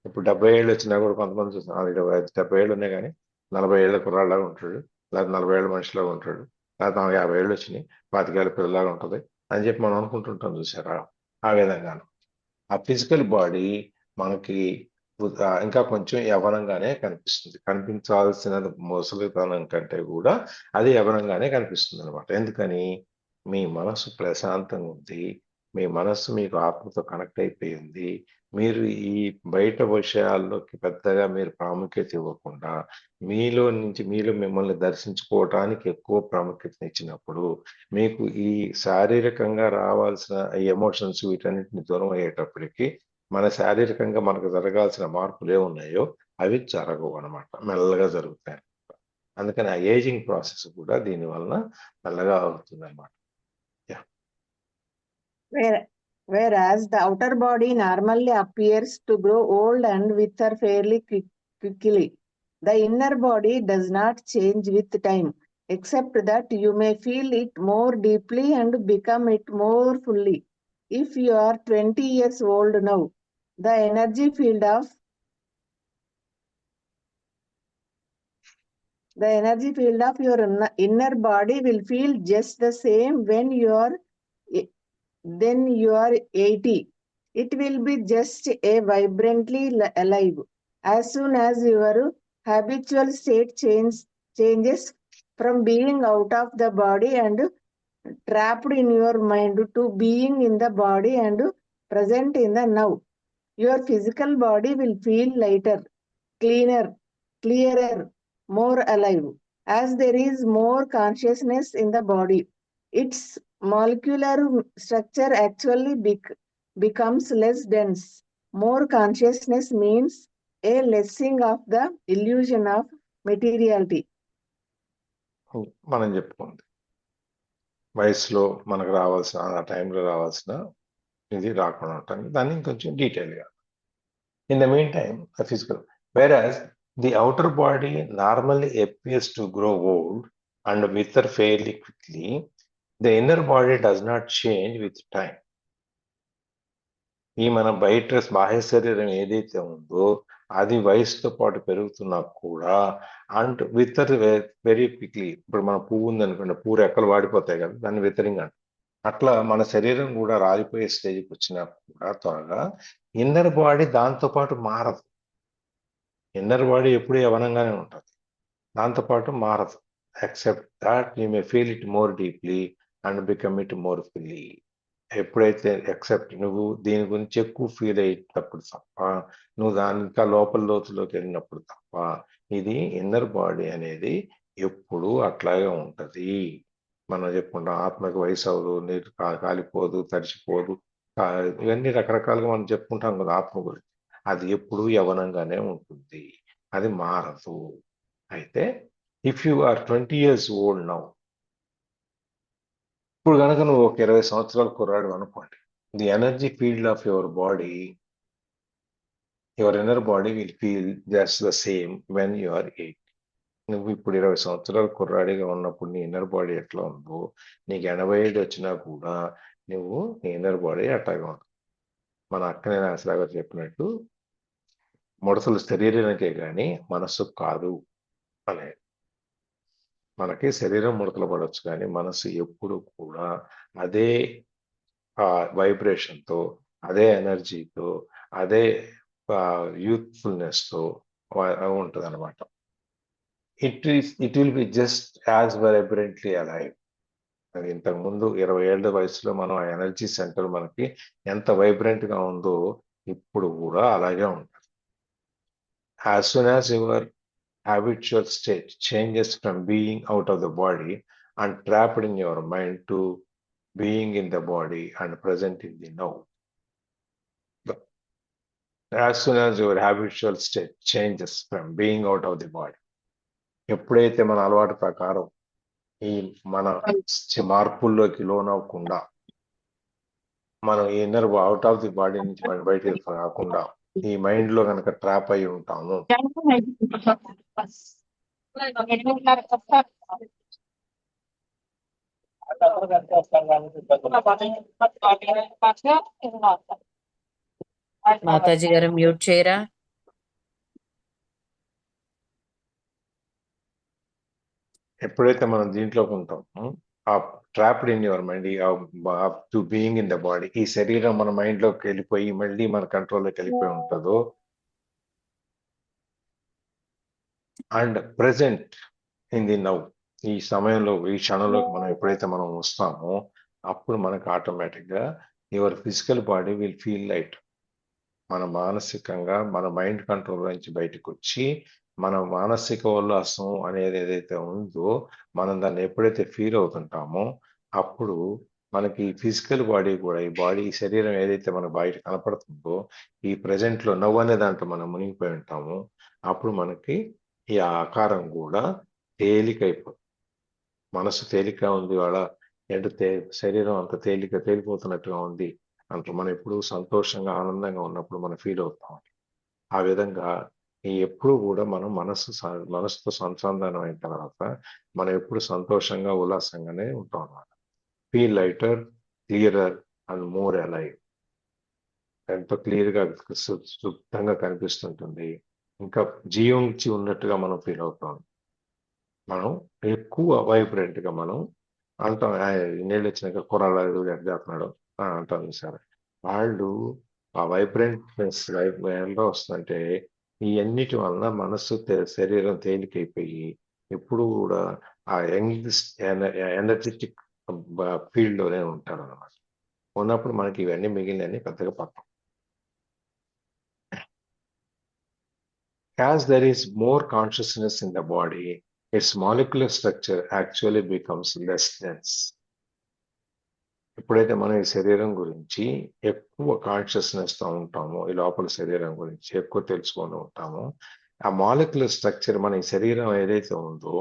ఇప్పుడు 70 ఏళ్ళు వచ్చినా కూడా కొంతమంది చూస్తాం 70 ఏళ్ళు ఉన్నాయి కానీ 40 ఏళ్ళ కుర్రాళ్ళలాగా ఉంటాడు, లేదా 40 ఏళ్ళ మనిషిలాగా ఉంటాడు, లేదా 50 ఏళ్ళు వచ్చినాయి 25 ఏళ్ళ పిల్లలాగా ఉంటుంది అని చెప్పి మనం అనుకుంటుంటాం. చూసారా? ఆ విధంగాను ఆ ఫిజికల్ బాడీ మనకి ఇంకా కొంచెం యవనంగానే కనిపిస్తుంది. కనిపించాల్సిన ముసలితనం కంటే కూడా అది యవనంగానే కనిపిస్తుంది అనమాట. ఎందుకని? మీ మనసు ప్రశాంతంగా ఉంది, మీ మనస్సు మీకు ఆత్మతో కనెక్ట్ అయిపోయింది. మీరు ఈ బయట విషయాల్లోకి పెద్దగా మీరు ప్రాముఖ్యత ఇవ్వకుండా మీలో మిమ్మల్ని దర్శించుకోవటానికి ఎక్కువ ప్రాముఖ్యత ఇచ్చినప్పుడు మీకు ఈ శారీరకంగా రావాల్సిన ఎమోషన్స్ వీటన్నిటిని దూరం అయ్యేటప్పటికి మన శారీరకంగా మనకు జరగాల్సిన మార్పులు ఏమున్నాయో అవి జరగవు అనమాట, మెల్లగా జరుగుతాయి. అందుకని ఆ ఏజింగ్ ప్రాసెస్ కూడా దీని వలన మెల్లగా అవుతుంది అనమాట. Whereas the outer body normally appears to grow old and wither fairly quickly. The inner body does not change with time, except that you may feel it more deeply and become it more fully. If you are 20 years old now, the energy field of your inner body will feel just the same when you are 80. It will be just a vibrantly alive. As soon as your habitual state changes from being out of the body and trapped in your mind to being in the body and present in the now, your physical body will feel lighter, clearer, more alive. As there is more consciousness in the body, its molecular structure actually becomes less dense. More consciousness means a lessing of the illusion of materiality. మనం చెప్పుకుంది వయసులో మనకు రావాల్సిన ఆ టైంలో రావాల్సిన ఇది రాకుండా ఉంటుంది. దాన్ని ఇంకొంచెం డీటెయిల్గా in the mean time the physical whereas the outer body normally appears to grow old and wither fairly quickly, the inner body does not change with time. ఈ మన బయట బాహ్య శరీరం ఏదైతే ఉందో అది వయసుతో పాటు పెరుగుతున్నా కూడా అండ్ వితర్ వెరీ క్విక్లీ. ఇప్పుడు మన పువ్వు ఉందనుకోండి, పువ్వు రెక్కలు వాడిపోతాయి కదా, దాన్ని వితరింగ్ అంట. అట్లా మన శరీరం కూడా రాలిపోయే స్టేజ్కి వచ్చినా కూడా త్వరగా ఇన్నర్ బాడీ దాంతో పాటు మారదు. ఇన్నర్ బాడీ ఎప్పుడు యవనంగానే ఉంటుంది, దాంతోపాటు మారదు. Except that you may feel it more deeply and become it more fully. ఎప్పుడైతే ఎక్సెప్ట్ నువ్వు దీని గురించి ఎక్కువ ఫీల్ అయ్యేటప్పుడు తప్ప, నువ్వు దాని ఇంకా లోపల లోతులోకి వెళ్ళినప్పుడు తప్ప, ఇది ఇన్నర్ బాడీ అనేది ఎప్పుడు అట్లాగే ఉంటది. మనం చెప్పుకుంటాం ఆత్మకి వయసు అవ్వదు, నీరు కాలిపోదు, తడిచిపోదు, ఇవన్నీ రకరకాలుగా మనం చెప్పుకుంటాం కదా ఆత్మ గురించి. అది ఎప్పుడు యవనంగానే ఉంటుంది, అది మారదు. అయితే if you are 20 years old now, ఇప్పుడు కనుక నువ్వు ఒక 20 సంవత్సరాల కుర్రాడు అనుకోండి, the energy field of your body, your inner body will feel just the same when you are 8. నువ్వు ఇప్పుడు 20 సంవత్సరాల కుర్రాడిగా ఉన్నప్పుడు నీ ఇన్నర్ బాడీ ఎట్లా ఉందో, నీకు 85 వచ్చినా కూడా నువ్వు నీ ఇన్నర్ బాడీ అట్లాగే ఉంటుంది. మన అక్కనే నాసరాగా చెప్పినట్టు ముడతలు శరీరానికే కానీ మనస్సు కాదు అనేది. మనకి శరీరం ముడతలు పడవచ్చు కానీ మనసు ఎప్పుడు కూడా అదే వైబ్రేషన్తో, అదే ఎనర్జీతో, అదే యూత్ఫుల్నెస్తో ఉంటుంది అనమాట. It will be just as vibrantly alive. అది ఇంతకుముందు 20 ఏళ్ల వయసులో మనం ఆ ఎనర్జీ సెంటర్ మనకి ఎంత వైబ్రెంట్గా ఉందో ఇప్పుడు కూడా అలాగే ఉంటుంది. As soon as your habitual state changes from being out of the body and trapped in your mind to being in the body and present in the now. As soon as your habitual state changes from being out of the body, ఎప్పుడైతే మన అలవాటు ప్రకారం ఈ మన మార్పుల్లోకి లోనవ్వకుండా, మనం inner out of the body నుంచి బయటకు రాకుండా ఈ మైండ్ లో కనుక ట్రాప్ అయి ఉంటాము, మాతాజీ గారు మ్యూట్ చేయరా? ఎప్పుడైతే మనం దీంట్లోకి ఉంటామో, ఆ trapped in your mind to being in the body, ఈ శరీరం మన మైండ్ లోకి వెళ్ళిపోయి మళ్ళీ మన కంట్రోల్లోకి వెళ్ళిపోయి ఉంటుందో, and present in the now, ఈ సమయంలో ఈ క్షణంలోకి మనం ఎప్పుడైతే మనం వస్తామో అప్పుడు మనకు ఆటోమేటిక్గా your physical body will feel light. మన మానసికంగా మన మైండ్ కంట్రోల్ నుంచి బయటకు వచ్చి మన మానసిక ఉల్లాసం అనేది ఏదైతే ఉందో మనం దాన్ని ఎప్పుడైతే ఫీల్ అవుతుంటామో అప్పుడు మనకి ఫిజికల్ బాడీ కూడా, ఈ బాడీ శరీరం ఏదైతే మన బయట కనపడుతుందో, ఈ present లో నవ్వు అనే దాంట్లో మనం మునిగిపోయి ఉంటాము. అప్పుడు మనకి ఈ ఆకారం కూడా తేలికైపోతుంది. మనసు తేలిక ఉంది వాళ్ళ, శరీరం అంత తేలిపోతున్నట్టుగా ఉంది అంట. మనం ఎప్పుడు సంతోషంగా ఆనందంగా ఉన్నప్పుడు మనం ఫీల్ అవుతాం. ఆ విధంగా ఎప్పుడు కూడా మనం మనసుతో సంసాధనం అయిన తర్వాత మనం ఎప్పుడు సంతోషంగా ఉల్లాసంగానే ఉంటాం అన్నమాట. Feel lighter, clearer and more alive. ఎంతో క్లియర్గా శుద్ధంగా కనిపిస్తుంటుంది. ఇంకా జీవించి ఉన్నట్టుగా మనం ఫీల్ అవుతాం. మనం ఎక్కువ వైబ్రెంట్ గా మనం అంటాం, నీళ్ళు వచ్చినాక కూరలు చేస్తున్నాడు అంటాం సార్. వాళ్ళు ఆ వైబ్రెంట్నెస్ ఎలా వస్తుందంటే ఈ అన్నిటి వలన మనస్సు శరీరం తేలికైపోయి ఎప్పుడు కూడా ఆ ఎనర్జెటిక్ ఫీల్డ్ లోనే ఉంటారు అన్నమాట. ఉన్నప్పుడు మనకి ఇవన్నీ మిగిలినవి పెద్దగా పట్టం. As there is more consciousness in the body, its molecular structure actually becomes less dense. ఎప్పుడైతే మనం ఈ శరీరం గురించి ఎక్కువ కాన్షియస్నెస్ తో ఉంటామో, ఈ లోపల శరీరం గురించి ఎక్కువ తెలుసుకొని ఉంటామో, ఆ మాలిక్యులర్ స్ట్రక్చర్, మన ఈ శరీరం ఏదైతే ఉందో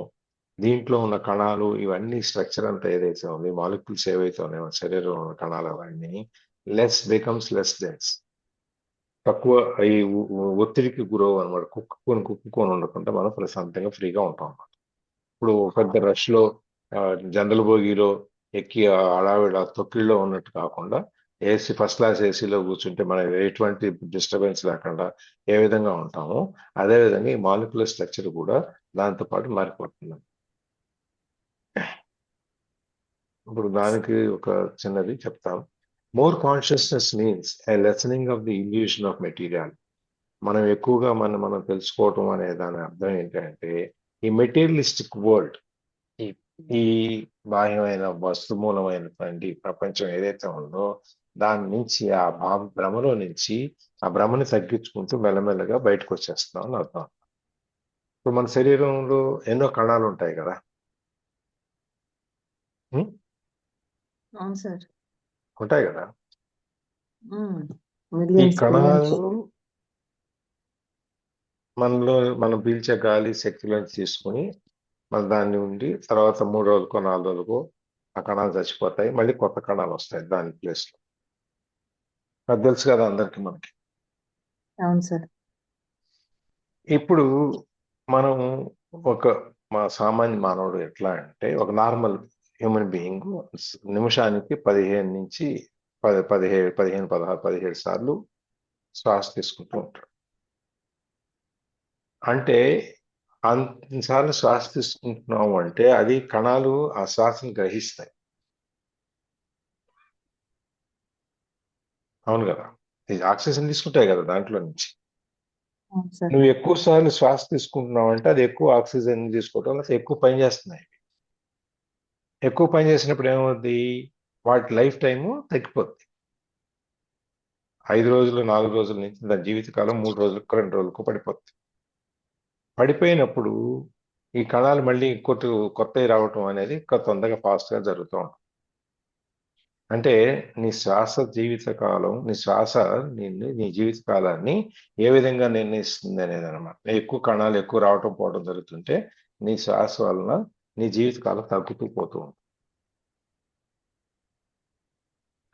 దీంట్లో ఉన్న కణాలు ఇవన్నీ స్ట్రక్చర్ అంతా ఏదైతే ఉంది, మాలిక్యుల్స్ ఏవైతే ఉన్నాయో శరీరంలో ఉన్న కణాలు అవన్నీ బికమ్స్ లెస్ డెన్స్. తక్కువ ఈ ఒత్తిడికి గురవు అనమాట. కుక్కుకొని ఉండకుండా మనం ప్రశాంతంగా ఫ్రీగా ఉంటాం అన్నమాట. ఇప్పుడు పెద్ద రష్ లో జనరల్ బోగీలో ఎక్కి హడావిడ తొక్కిళ్ళలో ఉన్నట్టు కాకుండా ఏసీ, ఫస్ట్ క్లాస్ ఏసీలో కూర్చుంటే మనం ఎటువంటి డిస్టర్బెన్స్ లేకుండా ఏ విధంగా ఉంటామో అదే విధంగా ఈ మాలిక్యులర్ స్ట్రక్చర్ కూడా దాంతో పాటు మారిపోతుంది. ఇప్పుడు దానికి ఒక చిన్నది చెప్తాం. More consciousness means a lessening of the illusion of material. మనం ఎక్కువగా మనం తెలుసుకోవటం అనే దాని అర్థం ఏంటంటే ఈ మెటీరియలిస్టిక్ వరల్డ్, ఈ బాహ్యమైన వస్తుమూలమైనటువంటి ప్రపంచం ఏదైతే ఉందో దాని నుంచి, ఆ భ్రమలో నుంచి ఆ భ్రమని తగ్గించుకుంటూ మెల్లమెల్లగా బయటకు వచ్చేస్తున్నాం అని అర్థం. ఇప్పుడు మన శరీరంలో ఎన్నో కణాలు ఉంటాయి కదా. అవును సార్. ఉంటాయి కదా. ఈ మిలియన్స్ కణాలు మనలో మనం పీల్చే గాలి శక్తిలోంచి తీసుకుని మన దాన్ని ఉండి తర్వాత 3 రోజులకో 4 రోజులకో ఆ కణాలు చచ్చిపోతాయి, మళ్ళీ కొత్త కణాలు వస్తాయి దాని ప్లేస్ లో. అది తెలుసు కదా అందరికి మనకి. అవును సార్. ఇప్పుడు మనం మా సామాన్య మానవుడు ఎట్లా అంటే, ఒక నార్మల్ హ్యూమన్ బీయింగ్ నిమిషానికి 15 నుంచి 17 సార్లు శ్వాస తీసుకుంటూ ఉంటాడు. అంటే అన్నిసార్లు శ్వాస తీసుకుంటున్నాము అంటే అది కణాలు ఆ శ్వాసను గ్రహిస్తాయి. అవును కదా. ఇది ఆక్సిజన్ తీసుకుంటాయి కదా దాంట్లో నుంచి. అవును సార్. నువ్వు ఎక్కువ సార్లు శ్వాస తీసుకుంటున్నావు అంటే అది ఎక్కువ ఆక్సిజన్ తీసుకోవటం వల్ల ఎక్కువ పని చేస్తున్నాయి. ఎక్కువ పని చేసినప్పుడు ఏమవుద్ది, వాటి లైఫ్ టైము తగ్గిపోద్ది. 5 రోజులు 4 రోజుల నుంచి దాని జీవితకాలం 3 రోజులకు 2 రోజులకు పడిపోద్ది. పడిపోయినప్పుడు ఈ కణాలు మళ్ళీ కొత్తవి రావటం అనేది తొందరగా ఫాస్ట్ గా జరుగుతూ ఉంటుంది. అంటే నీ శ్వాస జీవితకాలం, నీ శ్వాస నీ జీవితకాలాన్ని ఏ విధంగా నిర్ణయిస్తుంది అనేది అనమాట. ఎక్కువ కణాలు ఎక్కువ రావటం పోవడం జరుగుతుంటే నీ శ్వాస వలన నీ జీవితకాలం తగ్గుతూ పోతూ ఉంటుంది.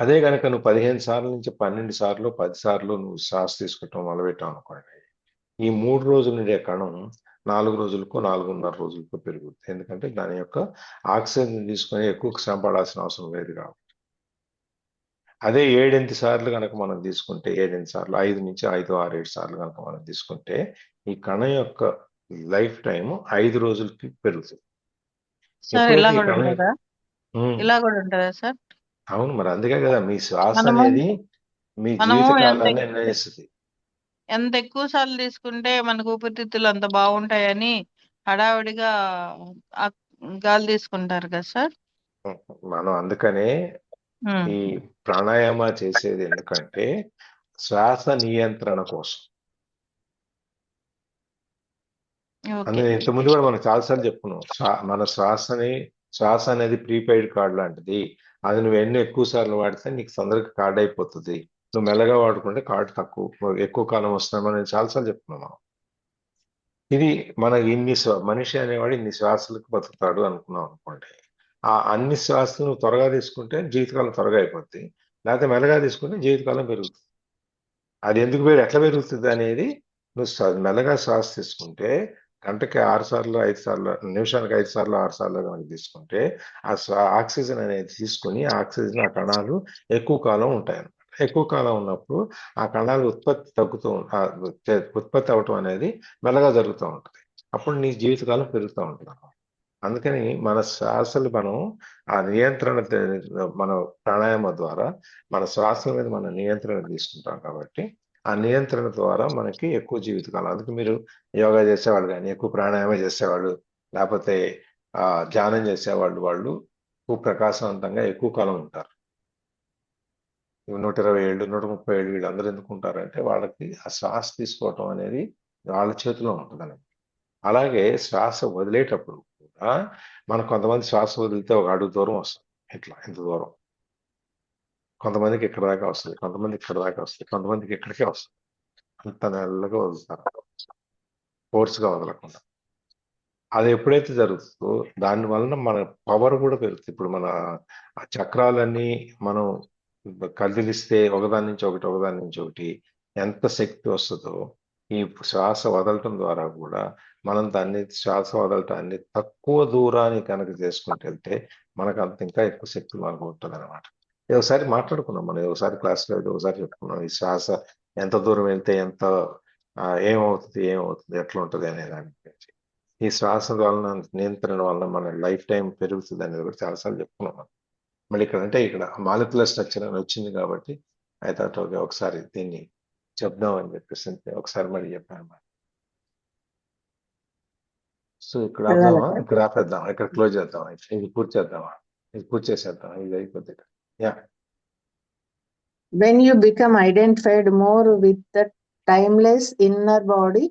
అదే కనుక నువ్వు 15 సార్ల నుంచి 12 సార్లు 10 సార్లు నువ్వు శ్వాస తీసుకోవటం మొదలుపెట్టావు అనుకోండి, ఈ 3 రోజులు ఉండే కణం 4 రోజులకు 4.5 రోజులకు పెరుగుతుంది. ఎందుకంటే దాని యొక్క ఆక్సిజన్ తీసుకొని ఎక్కువ శ్రమ పడాల్సిన అవసరం లేదు కాబట్టి. అదే 7-8 సార్లు కనుక మనం తీసుకుంటే, 7-8 సార్లు, 5 నుంచి 5, 6, 7 సార్లు కనుక మనం తీసుకుంటే ఈ కణం యొక్క లైఫ్ టైం 5 రోజులకి పెరుగుతుంది. సార్ ఇలా ఎప్పుడైతే ఈ కూడా కణం ఉంటుందా? ఇలా కూడా ఉంటుందా సార్? అవును, మరి అందుకే కదా మీ శ్వాస మనము అనేది మీ మనము జీవితకాలాన్ని నిర్ణయిస్తుంది. ఎంత ఎక్కువ సార్లు తీసుకుంటే మనకు ఊపిరితిత్తులు అంత బాగుంటాయని హడావిడిగా ఆ గాలి తీసుకుంటారు కదా సార్. మనం అందుకనే ఈ ప్రాణాయామ చేసేది ఎందుకంటే శ్వాస నియంత్రణ కోసం. ఓకే. అందుకే ఇంతకుముందు కూడా మనం చాలాసార్లు చెప్పుకున్నాం, మన శ్వాసని శ్వాస అనేది ప్రీపెయిడ్ కార్డ్ లాంటిది. అది నువ్వు ఎన్ని ఎక్కువ సార్లు వాడితే నీకు తొందరగా కార్డ్ అయిపోతుంది. నువ్వు మెల్లగా వాడుకుంటే కార్డు తక్కువ ఎక్కువ కాలం వస్తుంది. మనం చాలాసార్లు చెప్తున్నాం మనం. ఇది మనకి మనిషి అనేవాడు ఇన్ని శ్వాసలకు బతుకుతాడు అనుకున్నాం అనుకోండి. ఆ అన్ని శ్వాసలు నువ్వు త్వరగా తీసుకుంటే జీవితకాలం త్వరగా అయిపోద్ది. లేకపోతే మెల్లగా తీసుకుంటే జీవితకాలం పెరుగుతుంది. అది ఎందుకు ఎట్లా పెరుగుతుంది అనేది నువ్వు మెల్లగా శ్వాస తీసుకుంటే గంటకి 6 సార్లు 5 సార్లు నిమిషానికి 5 సార్లు 6 సార్లు కనుక తీసుకుంటే ఆ ఆక్సిజన్ అనేది తీసుకుని ఆక్సిజన్ ఆ కణాలు ఎక్కువ కాలం ఉంటాయి. ఎక్కువ కాలం ఉన్నప్పుడు ఆ కణాలు ఉత్పత్తి అవటం అనేది మెల్లగా జరుగుతూ ఉంటుంది. అప్పుడు నీ జీవితకాలం పెరుగుతూ ఉంటుంది. అందుకని మన శ్వాసలు మనం ఆ నియంత్రణ మన ప్రాణాయామం ద్వారా మన శ్వాసల మీద మన నియంత్రణ తీసుకుంటాం కాబట్టి ఆ నియంత్రణ ద్వారా మనకి ఎక్కువ జీవితకాలం. అందుకే మీరు యోగా చేసేవాళ్ళు కానీ ఎక్కువ ప్రాణాయామం చేసేవాళ్ళు లేకపోతే ధ్యానం చేసేవాళ్ళు వాళ్ళు ఎక్కువ ప్రకాశవంతంగా ఎక్కువ కాలం ఉంటారు. 120 ఏళ్ళు 130 ఏళ్ళు వీళ్ళందరూ ఎందుకు ఉంటారంటే వాళ్ళకి ఆ శ్వాస తీసుకోవటం అనేది వాళ్ళ చేతిలో ఉంటుంది. అలాగే శ్వాస వదిలేటప్పుడు కూడా మనం కొంతమంది శ్వాస వదిలితే ఒక అడుగు దూరం వస్తుంది. ఇట్లా ఇంత దూరం. కొంతమందికి ఇక్కడ దాకా వస్తుంది, కొంతమందికి ఇక్కడ దాకా వస్తుంది, కొంతమందికి ఇక్కడికే వస్తుంది. అంత నెల్లగా వదులుతారు, ఫోర్స్గా వదలకుండా. అది ఎప్పుడైతే జరుగుతుందో దాని వలన మన పవర్ కూడా పెరుగుతుంది. ఇప్పుడు మన చక్రాలన్నీ మనం కదిలిస్తే ఒకదాని నుంచి ఒకటి ఎంత శక్తి వస్తుందో ఈ శ్వాస వదలటం ద్వారా కూడా మనం దాన్ని శ్వాస వదలటాన్ని తక్కువ దూరాన్ని కనుక చేసుకుంటూ వెళ్తే మనకు అంత ఇంకా ఎక్కువ శక్తి మనకు ఉంటుంది అనమాట. ఒకసారి మాట్లాడుకున్నాం మనం, ఒకసారి క్లాస్లో ఒకసారి చెప్పుకున్నాం ఈ శ్వాస ఎంత దూరం వెళ్తే ఎంత ఏమవుతుంది ఎట్లా ఉంటుంది అనే దాని గురించి. ఈ శ్వాస వలన నియంత్రణ వలన మన లైఫ్ టైం పెరుగుతుంది అనేది కూడా చాలాసార్లు చెప్పుకున్నాం. మళ్ళీ ఇక్కడ మాలిక్యులర్ స్ట్రక్చర్ అని వచ్చింది కాబట్టి అయితే ఒకసారి దీన్ని చెప్దాం అని చెప్పేసి ఒకసారి మళ్ళీ చెప్పాను. సో ఇక్కడ ఆపుదామా, ఇక్కడ ఆపేద్దాం, ఇక్కడ క్లోజ్ చేద్దాం, ఇది పూర్తి చేద్దామా, ఇది పూర్తి చేసేద్దాం, ఇది అయిపోద్ది. Yeah. When you become identified more with the timeless inner body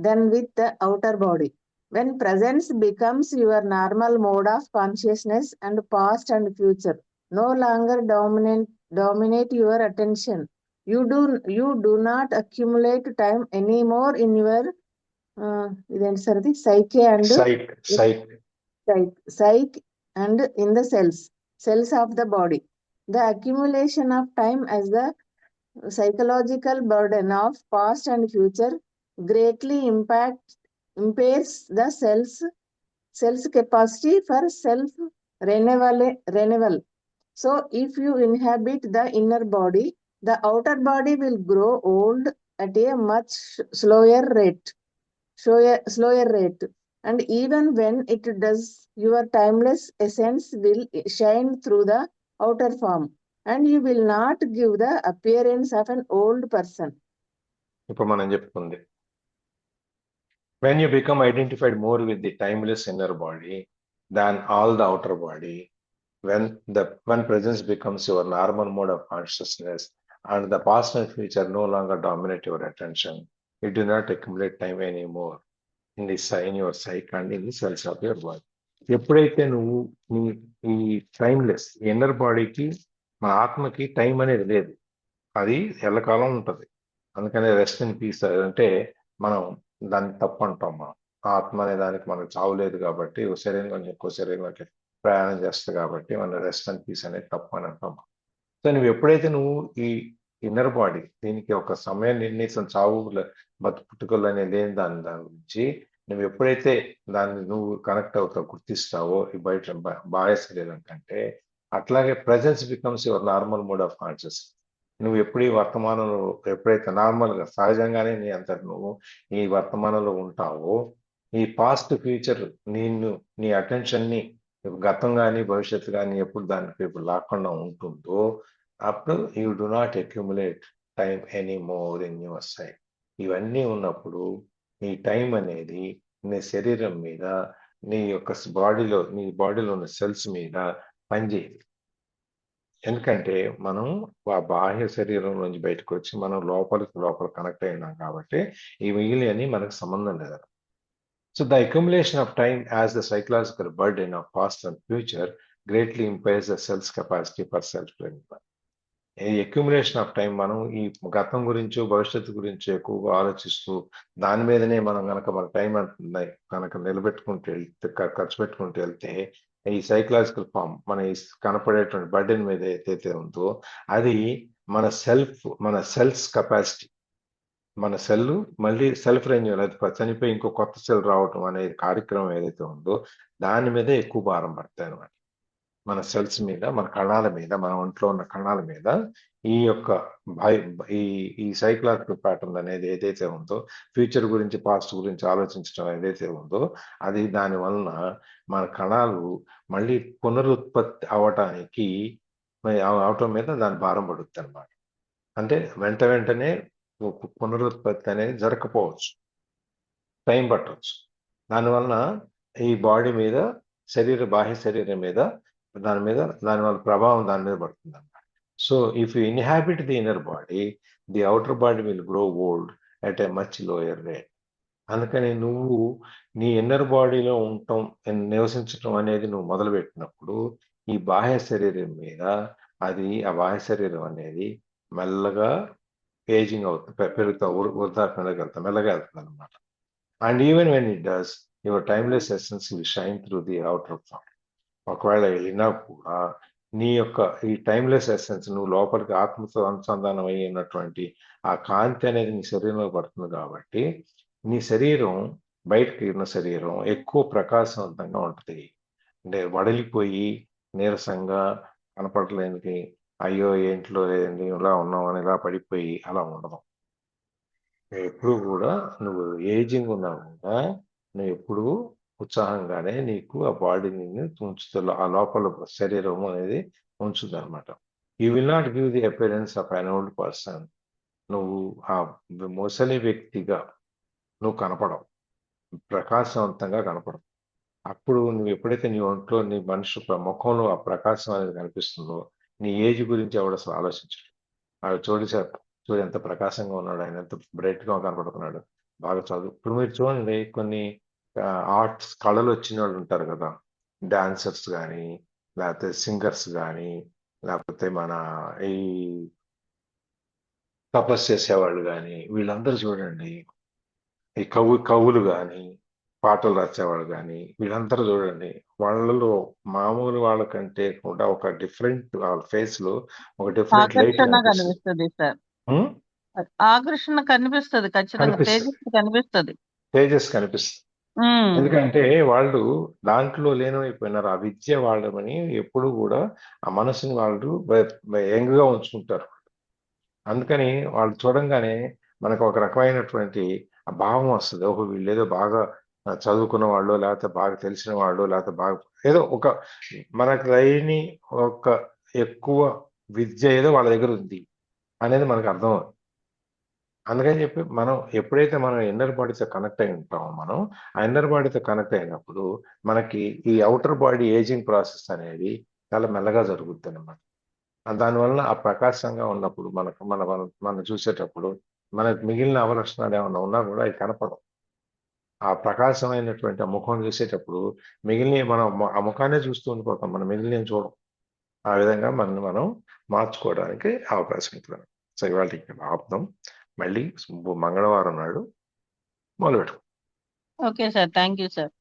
than with the outer body, when presence becomes your normal mode of consciousness and past and future no longer dominate your attention, you do not accumulate time anymore in your psyche and in the cells of the body. The accumulation of time as the psychological burden of past and future greatly impairs the cell's capacity for self renewal. So if you inhabit the inner body, the outer body will grow old at a much slower rate. And even when it does, your timeless essence will shine through the outer form, and you will not give the appearance of an old person. ఇప్పుడు మనం చెప్పుకుంది, when you become identified more with the timeless inner body than all the outer body, when presence becomes your normal mode of consciousness and the past and future no longer dominate your attention, you do not accumulate time anymore in your psyche and in the cells of your body. ఎప్పుడైతే నువ్వు ఈ timeless inner బాడీకి మన ఆత్మకి time అనేది లేదు, అది ఎల్లకాలం ఉంటుంది. అందుకనే రెస్ట్ ఇన్ పీస్ అంటే మనం దాన్ని తప్పు అంటాం. మనం ఆత్మ అనే దానికి మనకు చావు లేదు కాబట్టి శరీరం కొంచెం ఎక్కువ శరీరంలోకి ప్రయాణం చేస్తుంది కాబట్టి మన రెస్ట్ అండ్ పీస్ అనేది తప్పు అని అంటాం. సో నువ్వు ఎప్పుడైతే నువ్వు ఈ ఇన్నర్ బాడీ దీనికి ఒక సమయం నిర్ణయించిన చావు పుట్టుకలు అనేది లేని దాని గురించి నువ్వు ఎప్పుడైతే దాన్ని నువ్వు కనెక్ట్ అవుతావు, గుర్తిస్తావో ఈ బయట బాహ్య శరీరం కంటే, అట్లాగే presence becomes your normal mode of conscious. నువ్వు ఎప్పుడు ఈ వర్తమానంలో ఎప్పుడైతే నార్మల్గా సహజంగానే నీ అంతటి నువ్వు ఈ వర్తమానంలో ఉంటావో, ఈ పాస్ట్ ఫ్యూచర్ నీ అటెన్షన్ని గతం కానీ భవిష్యత్తు కానీ ఎప్పుడు దానికి ఇప్పుడు లాక్కుండా ఉంటుందో అప్పుడు you do not accumulate time any more in your side. ఇవన్నీ ఉన్నప్పుడు నీ టైం అనేది నీ శరీరం మీద, నీ బాడీలో ఉన్న సెల్స్ మీద పనిచేయదు. ఎందుకంటే మనం ఆ బాహ్య శరీరం నుంచి బయటకు వచ్చి మనం లోపల కనెక్ట్ అయినాం కాబట్టి ఈ మిగిలినవి మనకు సంబంధం లేదు. So the accumulation of time as the psychological burden of past and future greatly impairs the cell's capacity for self-renewal. ఈ అక్యుములేషన్ ఆఫ్ టైం మనం ఈ గతం గురించో భవిష్యత్తు గురించో ఎక్కువగా ఆలోచిస్తూ దాని మీదనే మనం కనుక మన టైం కనుక నిలబెట్టుకుంటూ వెళ్తే ఖర్చు పెట్టుకుంటూ వెళ్తే ఈ సైకలాజికల్ ఫామ్ మన ఈ కనపడేటువంటి బర్డెన్ మీద ఏదైతే ఉందో అది మన సెల్స్ కెపాసిటీ, మన సెల్ మళ్ళీ సెల్ఫ్ రెన్యూవల్, అది చనిపోయి ఇంకో కొత్త సెల్ రావటం అనే కార్యక్రమం ఏదైతే ఉందో దాని మీదే ఎక్కువ భారం పడతాయి అన్నమాట. మన సెల్స్ మీద, మన కణాల మీద, మన ఒంట్లో ఉన్న కణాల మీద ఈ యొక్క ఈ సైకలాజికల్ ప్యాటర్న్ అనేది ఏదైతే ఉందో, ఫ్యూచర్ గురించి పాస్ట్ గురించి ఆలోచించడం ఏదైతే ఉందో అది దాని వలన మన కణాలు మళ్ళీ పునరుత్పత్తి అవటానికి అవటం మీద దాని భారం పడుతుంది అనమాట. అంటే వెంటనే పునరుత్పత్తి అనేది జరగకపోవచ్చు, టైం పట్టవచ్చు. దానివలన ఈ బాడీ మీద బాహ్య శరీరం మీద దాని వల్ల ప్రభావం దాని మీద పడుతుంది అన్నమాట. So if you inhabit the inner body, the outer body will grow old at a much lower rate. అందుకని నువ్వు నీ ఇన్నర్ బాడీలో నివసించటం అనేది నువ్వు మొదలుపెట్టినప్పుడు ఈ బాహ్య శరీరం మీద ఆ బాహ్య శరీరం అనేది మెల్లగా ఏజింగ్ అవుతుంది, పెరుగుతా వృద్ధాప్యంలోకి వెళ్తాం, మెల్లగా వెళ్తుంది అనమాట. And even when it does, your timeless essence will shine through the outer form. ఒకవేళ వెళ్ళినా కూడా నీ యొక్క ఈ టైమ్లెస్ ఎసెన్స్, నువ్వు లోపలికి ఆత్మతో అనుసంధానం అయినటువంటి ఆ కాంతి అనేది నీ శరీరంలో పడుతుంది కాబట్టి నీ శరీరం, బయటకి ఉన్న శరీరం ఎక్కువ ప్రకాశవంతంగా ఉంటుంది. అంటే వడలిపోయి నీరసంగా కనపడలేనికి, అయ్యో ఏంట్లో లేదండి ఇలా ఉన్నామని ఇలా పడిపోయి అలా ఉండదు. ఎప్పుడు కూడా నువ్వు ఏజింగ్ ఉన్నా కూడా నువ్వు ఎప్పుడు ఉత్సాహంగానే నీకు ఆ బాడీని ఉంచుతుంది, ఆ లోపల శరీరం అనేది ఉంచుతుంది అనమాట. You will not give the appearance of an old person. నువ్వు ఆ ముసలి వ్యక్తిగా నువ్వు కనపడవు, ప్రకాశవంతంగా కనపడవు. అప్పుడు నువ్వు ఎప్పుడైతే నీ ఒంట్లో నీ మనిషి ముఖంలో ఆ ప్రకాశం అనేది కనిపిస్తుందో నీ ఏజ్ గురించి ఎవడు అసలు ఆలోచించడు. చూడు ఎంత ప్రకాశంగా ఉన్నాడు, ఆయన ఎంత బ్రైట్ గా కనపడుతున్నాడు, బాగా చదువు. ఇప్పుడు మీరు చూడండి, కొన్ని ఆర్ట్స్ కళలు వచ్చిన వాళ్ళు ఉంటారు కదా, డాన్సర్స్ కానీ, లేకపోతే సింగర్స్ కానీ, లేకపోతే మన ఈ తపస్సు చేసేవాళ్ళు కానీ, వీళ్ళందరూ చూడండి, ఈ కవులు కానీ, పాటలు రాసేవాళ్ళు కానీ, వీళ్ళందరూ చూడండి, వాళ్ళలో మామూలు వాళ్ళకంటే కూడా ఒక డిఫరెంట్, వాళ్ళ ఫేస్ లో ఒక డిఫరెంట్ లైట్ ఆకర్షణ కనిపిస్తుంది సార్, ఆకర్షణ కనిపిస్తుంది, ఖచ్చితంగా కనిపిస్తుంది, తేజస్ కనిపిస్తుంది. ఎందుకంటే వాళ్ళు దాంట్లో లీనమైపోయినారు. ఆ విద్య వాళ్ళమని ఎప్పుడు కూడా ఆ మనసుని వాళ్ళు యంగ్ గా ఉంచుకుంటారు. అందుకని వాళ్ళు చూడంగానే మనకు ఒక రకమైనటువంటి ఆ భావం వస్తుంది, ఓహో వీళ్ళు ఏదో బాగా చదువుకున్న వాళ్ళు, లేకపోతే బాగా తెలిసిన వాళ్ళు, లేకపోతే బాగా ఏదో ఒక మనకు లేని ఒక ఎక్కువ విద్య ఏదో వాళ్ళ దగ్గర ఉంది అనేది మనకు అర్థం అవుతుంది. అందుకని చెప్పి మనం ఎప్పుడైతే మనం ఇన్నర్ బాడీతో కనెక్ట్ అయి ఉంటామో, మనం ఆ ఇన్నర్ బాడీతో కనెక్ట్ అయినప్పుడు మనకి ఈ అవుటర్ బాడీ ఏజింగ్ ప్రాసెస్ అనేది చాలా మెల్లగా జరుగుతుంది అన్నమాట. దానివల్ల ఆ ప్రకాశంగా ఉన్నప్పుడు మనం చూసేటప్పుడు మనకు మిగిలిన అవలక్షణాలు ఏమన్నా ఉన్నా కూడా అవి కనపడవు. ఆ ప్రకాశమైనటువంటి ఆ ముఖం చూసేటప్పుడు మిగిలిన మనం ఆ ముఖాన్ని చూస్తూ ఉండిపోతాం, మనం మిగిలిన చూడం. ఆ విధంగా మనం మార్చుకోవడానికి అవకాశం ఉంటుంది. సో ఇవాళ ఆపుదాం, మళ్ళీ మంగళవారం నాడు మొదలుపెట్టు. Okay sir, thank you sir.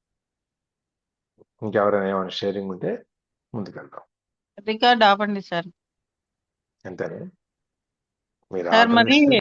ఇంకెవరైనా ఏమైనా షేరింగ్ ఉంటే ముందుకెళ్దాం. రికార్డ్ ఆపండి సార్. అంతేనే మీరు సార్ మరి